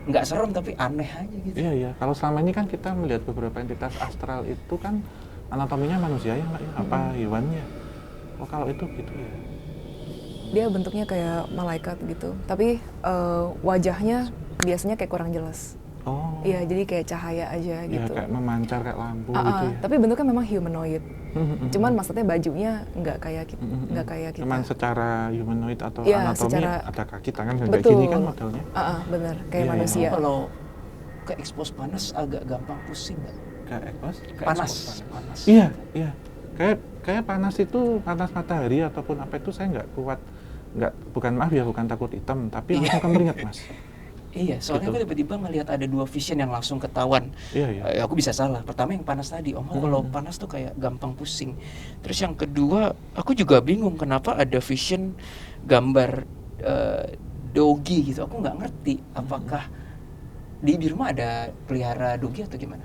nggak serem tapi aneh aja gitu. Iya, iya. Kalau selama ini kan kita melihat beberapa entitas astral itu kan anatominya manusia ya, Mbak, ya? Apa hewannya? Oh, kalau itu gitu ya. Dia bentuknya kayak malaikat gitu, tapi wajahnya biasanya kayak kurang jelas. Oh. Iya, jadi kayak cahaya aja Ya, gitu. kayak memancar kayak lampu gitu ya. Tapi bentuknya memang humanoid. Cuman maksudnya bajunya nggak kayak kita. Nggak kayak kita. Cuman secara humanoid atau Iya, anatomi secara- ada kaki tangan kayak Betul. gini kan modelnya. Bener, kayak Iya, manusia. Kalau ke expose panas agak gampang pusing nggak? Kayak ekos. Panas. Iya, iya. Kayak panas itu, panas matahari ataupun apa itu saya nggak kuat. Bukan maaf ya, bukan takut hitam, tapi langsung keringat, Mas. Iya, soalnya Gitu. aku tiba-tiba ngelihat ada dua vision yang langsung ketahuan. Iya, iya. Aku bisa salah. Pertama yang panas tadi, Om Hao kalau panas tuh kayak gampang pusing. Terus yang kedua, aku juga bingung kenapa ada vision gambar dogi gitu. Aku nggak ngerti apakah di rumah ada pelihara dogi atau gimana?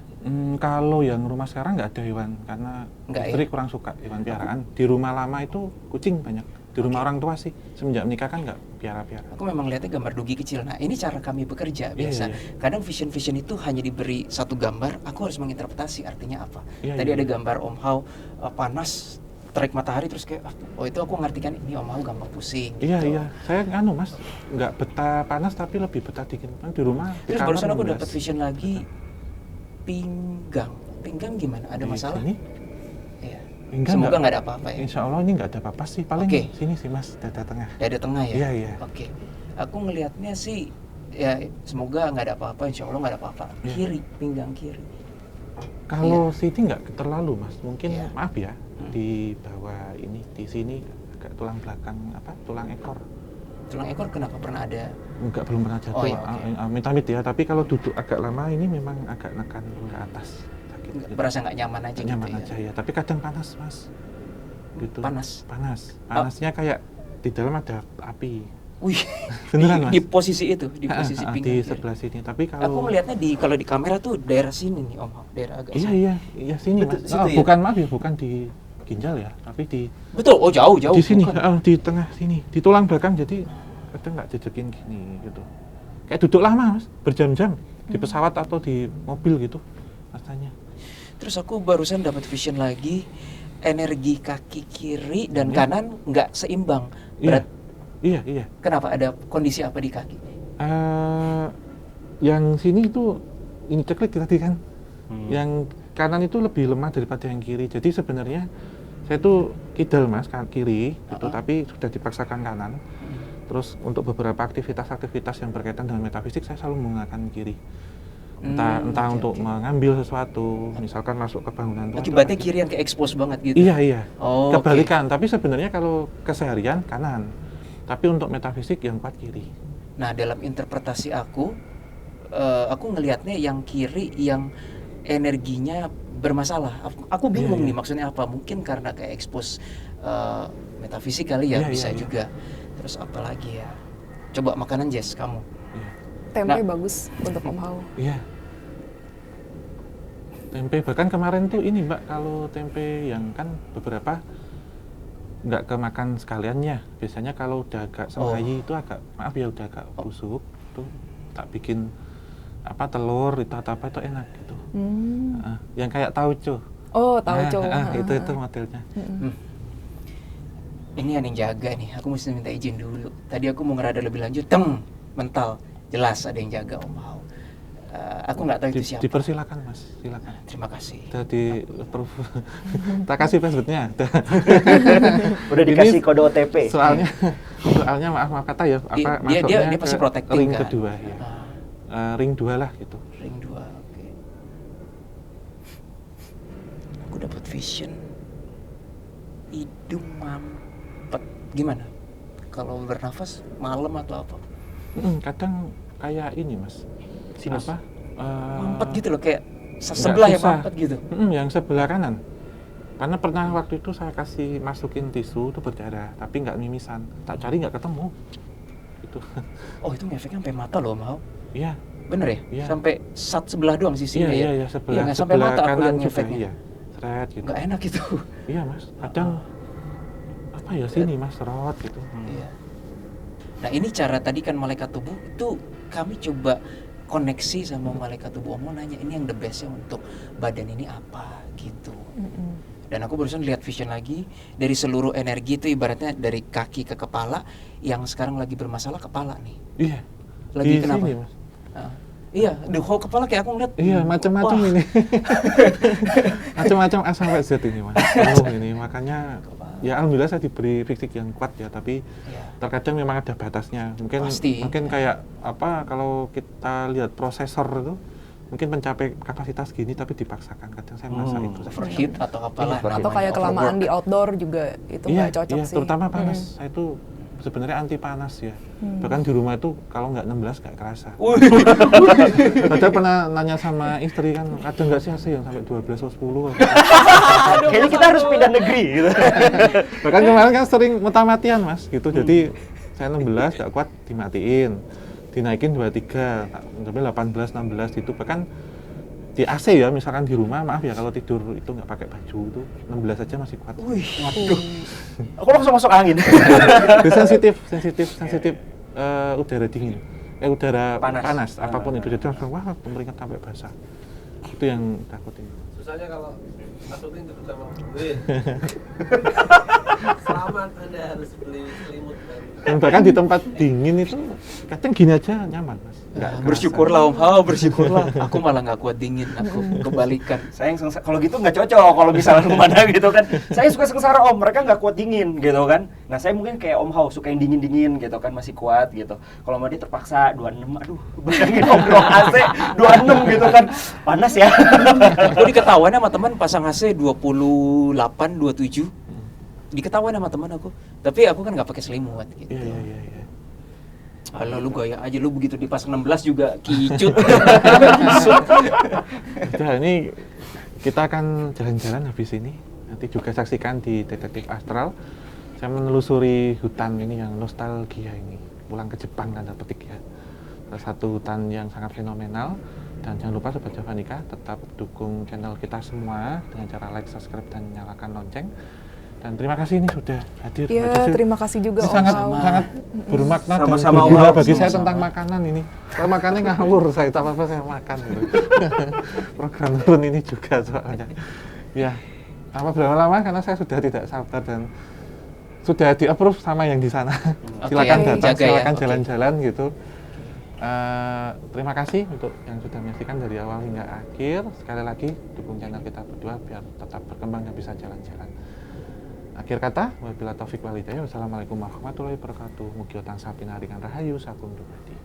Kalau yang rumah sekarang nggak ada hewan karena Nggak istri ya? kurang suka hewan piaraan. Di rumah lama itu kucing banyak. Di rumah orang tua sih semenjak menikah kan nggak piara-piara. Aku memang lihatnya gambar dogi kecil. Nah, ini cara kami bekerja biasa. iya. Kadang vision-vision itu hanya diberi satu gambar, aku harus menginterpretasi artinya apa. Iya, Tadi iya, ada iya. gambar Om Hao panas, terik matahari, terus kayak, oh itu aku ngartikan ini Om Hao gampang pusing. Iya, gitu. iya. Saya Mas, nggak betah panas tapi lebih betah dingin. Kan di rumah di Terus kamar barusan aku 16. dapat vision lagi pinggang. Pinggang gimana? Ada Di masalah? sini? Iya. Pinggang Semoga nggak ada apa-apa ya. Insya Allah ini nggak ada apa-apa sih. Paling Oke. sini sih Mas, dada tengah. Dada tengah ya? Iya, iya. Oke. Aku ngelihatnya sih, ya semoga nggak ada apa-apa. Insya Allah nggak ada apa-apa. Iya. Kiri, pinggang kiri. Kalau sini nggak terlalu Mas, mungkin Iya. maaf ya di bawah ini, di sini agak tulang belakang tulang ekor. Tulang ekor kenapa pernah ada? Enggak, belum pernah jatuh. Oh, iya, oke. Amit-amit ya, tapi kalau duduk agak lama ini memang agak nekan ke atas. Sakit. Nggak, gitu. berasa nggak nyaman aja Nyaman gitu aja ya? ya, tapi kadang panas Mas. Gitu. Panas? Panasnya kayak di dalam ada api. Wih, Beneran, Mas? di posisi itu, di posisi di pinggang kiri. sebelah sini. Tapi Aku kalau melihatnya kalau di kamera tuh daerah sini nih Om Hao, daerah agak iya sini. iya sini Betul, Mas. situ ya? Bukan maaf ya, bukan di ginjal ya, tapi di Betul, oh jauh di sini, bukan. di tengah sini, di tulang belakang. Jadi kadang nggak jejekin gini gitu. Kayak duduk lama Mas, berjam-jam di pesawat atau di mobil gitu rasanya. Terus aku barusan dapat vision lagi, energi kaki kiri dan Iya. kanan nggak seimbang. Iya, iya. Kenapa? Ada kondisi apa di kaki? Yang sini itu ini ceklik tadi kan. Yang kanan itu lebih lemah daripada yang kiri. Jadi sebenarnya saya tuh kidal Mas, kiri gitu, tapi sudah dipaksakan kanan. Terus untuk beberapa aktivitas-aktivitas yang berkaitan dengan metafisik saya selalu menggunakan kiri. Entah Oke, untuk oke. mengambil sesuatu, misalkan masuk ke bangunan tua. Akibatnya kiri yang kayak expose banget gitu. Iya. Oh, Kebalikan, tapi sebenarnya kalau keseharian kanan. Tapi untuk metafisik yang kuat kiri. Nah, dalam interpretasi aku ngelihatnya yang kiri yang energinya bermasalah. Aku bingung Iya, iya. nih maksudnya apa? Mungkin karena kayak expose metafisik kali ya, Iya, bisa iya. juga. Terus apa lagi ya? Coba makanan Jess kamu. Iya. Tempe Nah. bagus untuk Om Hao. Iya. Tempe, bahkan kemarin tuh ini Mbak, kalau tempe yang kan beberapa nggak kemakan sekaliannya. Biasanya kalau udah agak semayi itu agak, maaf ya, udah agak busuk, tuh tak bikin telur itu atau apa itu enak gitu. Yang kayak tauco. Oh, tahu cowok. Itu modelnya. Ini yang jaga nih, aku mesti minta izin dulu. Tadi aku mau ngerada lebih lanjut, mental. Jelas ada yang jaga Om Hao. Aku nggak tahu itu siapa. Dipersilakan Mas, silakan. Terima kasih. Udah di approve. Tak kasih passwordnya. Udah dikasih kode OTP. Soalnya maaf kata ya, apa masuknya dia pasti protecting ring kan? kedua ya. Ring 2 lah gitu. Ring 2, oke. Aku dapat vision. Hidung mampet. Gimana? Kalau bernafas malam atau apa? Kadang kayak ini Mas. Sinus. Apa? Mampet gitu loh, kayak sebelah yang susah. mampet gitu. Yang sebelah kanan. Karena pernah waktu itu saya kasih masukin tisu itu berdarah, tapi nggak mimisan. Tak cari nggak ketemu. Itu. Oh, itu ngefeknya sampai mata loh, Mau. Iya. Bener ya? Iya. Sampai sebelah doang sisinya ya? Iya, sebelah. Nggak sampai mata aku lihat juga, ngefeknya. iya. Seret gitu. Nggak enak gitu. Iya Mas, kadang apa ya sini Mas, serot gitu. Iya. Nah, ini cara tadi kan malaikat tubuh itu kami coba koneksi sama malaikat tubuh. Om mau nanya ini yang the bestnya untuk badan ini apa gitu. Dan aku barusan lihat vision lagi dari seluruh energi itu ibaratnya dari kaki ke kepala yang sekarang lagi bermasalah kepala nih. Iya. Lagi Di kenapa? sini, Mas. Iya, the whole kepala kayak aku ngeliat. Iya, macam-macam wah. ini. Macam-macam A sampai Z ini Mas. Penuh ini, makanya ya alhamdulillah saya diberi fisik yang kuat ya, tapi Iya. terkadang memang ada batasnya. Mungkin Pasti. kayak apa kalau kita lihat prosesor itu mungkin mencapai kapasitas gini tapi dipaksakan. Kadang saya merasa itu. Overheat atau apalah. Atau namanya, kayak kelamaan overwork. di outdoor juga itu nggak cocok iya, sih. terutama panas. Saya itu sebenarnya anti panas ya. Bahkan di rumah itu kalau nggak 16 nggak kerasa. Padahal pernah nanya sama istri kan, ada nggak sih AC yang sampai 12 atau 10? Kayaknya kita harus pindah negeri gitu. Bahkan kemarin kan sering mati-matian Mas gitu. Jadi saya 16 nggak kuat dimatiin, dinaikin 23, sampai 18, 16 gitu. Bahkan di AC ya, misalkan di rumah, maaf ya kalau tidur itu nggak pakai baju itu 16 aja masih kuat. Wih, waduh. Aku langsung masuk angin. Itu sensitif udara dingin, udara panas apapun itu. Jadi langsung wah keringat sampai basah. Itu yang takutin. Susahnya kalau masukin terus sama selamat Anda harus beli selimut Dan bahkan di tempat dingin itu kadang gini aja nyaman Mas. Nggak kerasa. Bersyukurlah Om Hao, bersyukurlah. Aku malah nggak kuat dingin, aku kebalikan. Saya yang sengsara, kalau gitu nggak cocok kalau misalnya kemana gitu kan. Saya suka sengsara Om, mereka nggak kuat dingin gitu kan. Nah saya mungkin kayak Om Hao, suka yang dingin-dingin gitu kan, masih kuat gitu. Kalau mau dia terpaksa 26, aduh bayangin Om dong AC 26 gitu kan, panas ya. Aku diketawain sama teman pasang AC 28, 27. Diketawain sama teman aku. Tapi aku kan nggak pakai selimut gitu. Iya. Alah lu gaya aja, lu begitu dipasang 16 juga kicut. Nah, ini kita akan jalan-jalan habis ini. Nanti juga saksikan di Detektif Astral. Saya menelusuri hutan ini yang nostalgia ini. Pulang ke Jepang tanda petik ya. Salah satu hutan yang sangat fenomenal. Dan jangan lupa Sobat Javanika tetap dukung channel kita semua dengan cara like, subscribe, dan nyalakan lonceng. Dan terima kasih ini sudah hadir. Mbak Iya, Jesse. terima kasih juga Ini Om sangat Hao. sangat bermakna dan Sama-sama, berguna Om Hao. bagi saya Sama-sama. tentang makanan ini. Kalau makannya ngawur, saya tak apa-apa saya makan gitu. Program turun ini juga soalnya. Ya, apa berapa lama karena saya sudah tidak sabar dan sudah di-approve sama yang di sana. Silakan Oke, datang, jaga ya, silakan oke. jalan-jalan gitu. Terima kasih untuk yang sudah menyaksikan dari awal hingga akhir. Sekali lagi dukung channel kita berdua biar tetap berkembang dan bisa jalan-jalan. Akhir kata, wabillahi taufik walhidayah. Wassalamualaikum warahmatullahi wabarakatuh. Mugi tansah pinaringan rahayu sakum dumadi.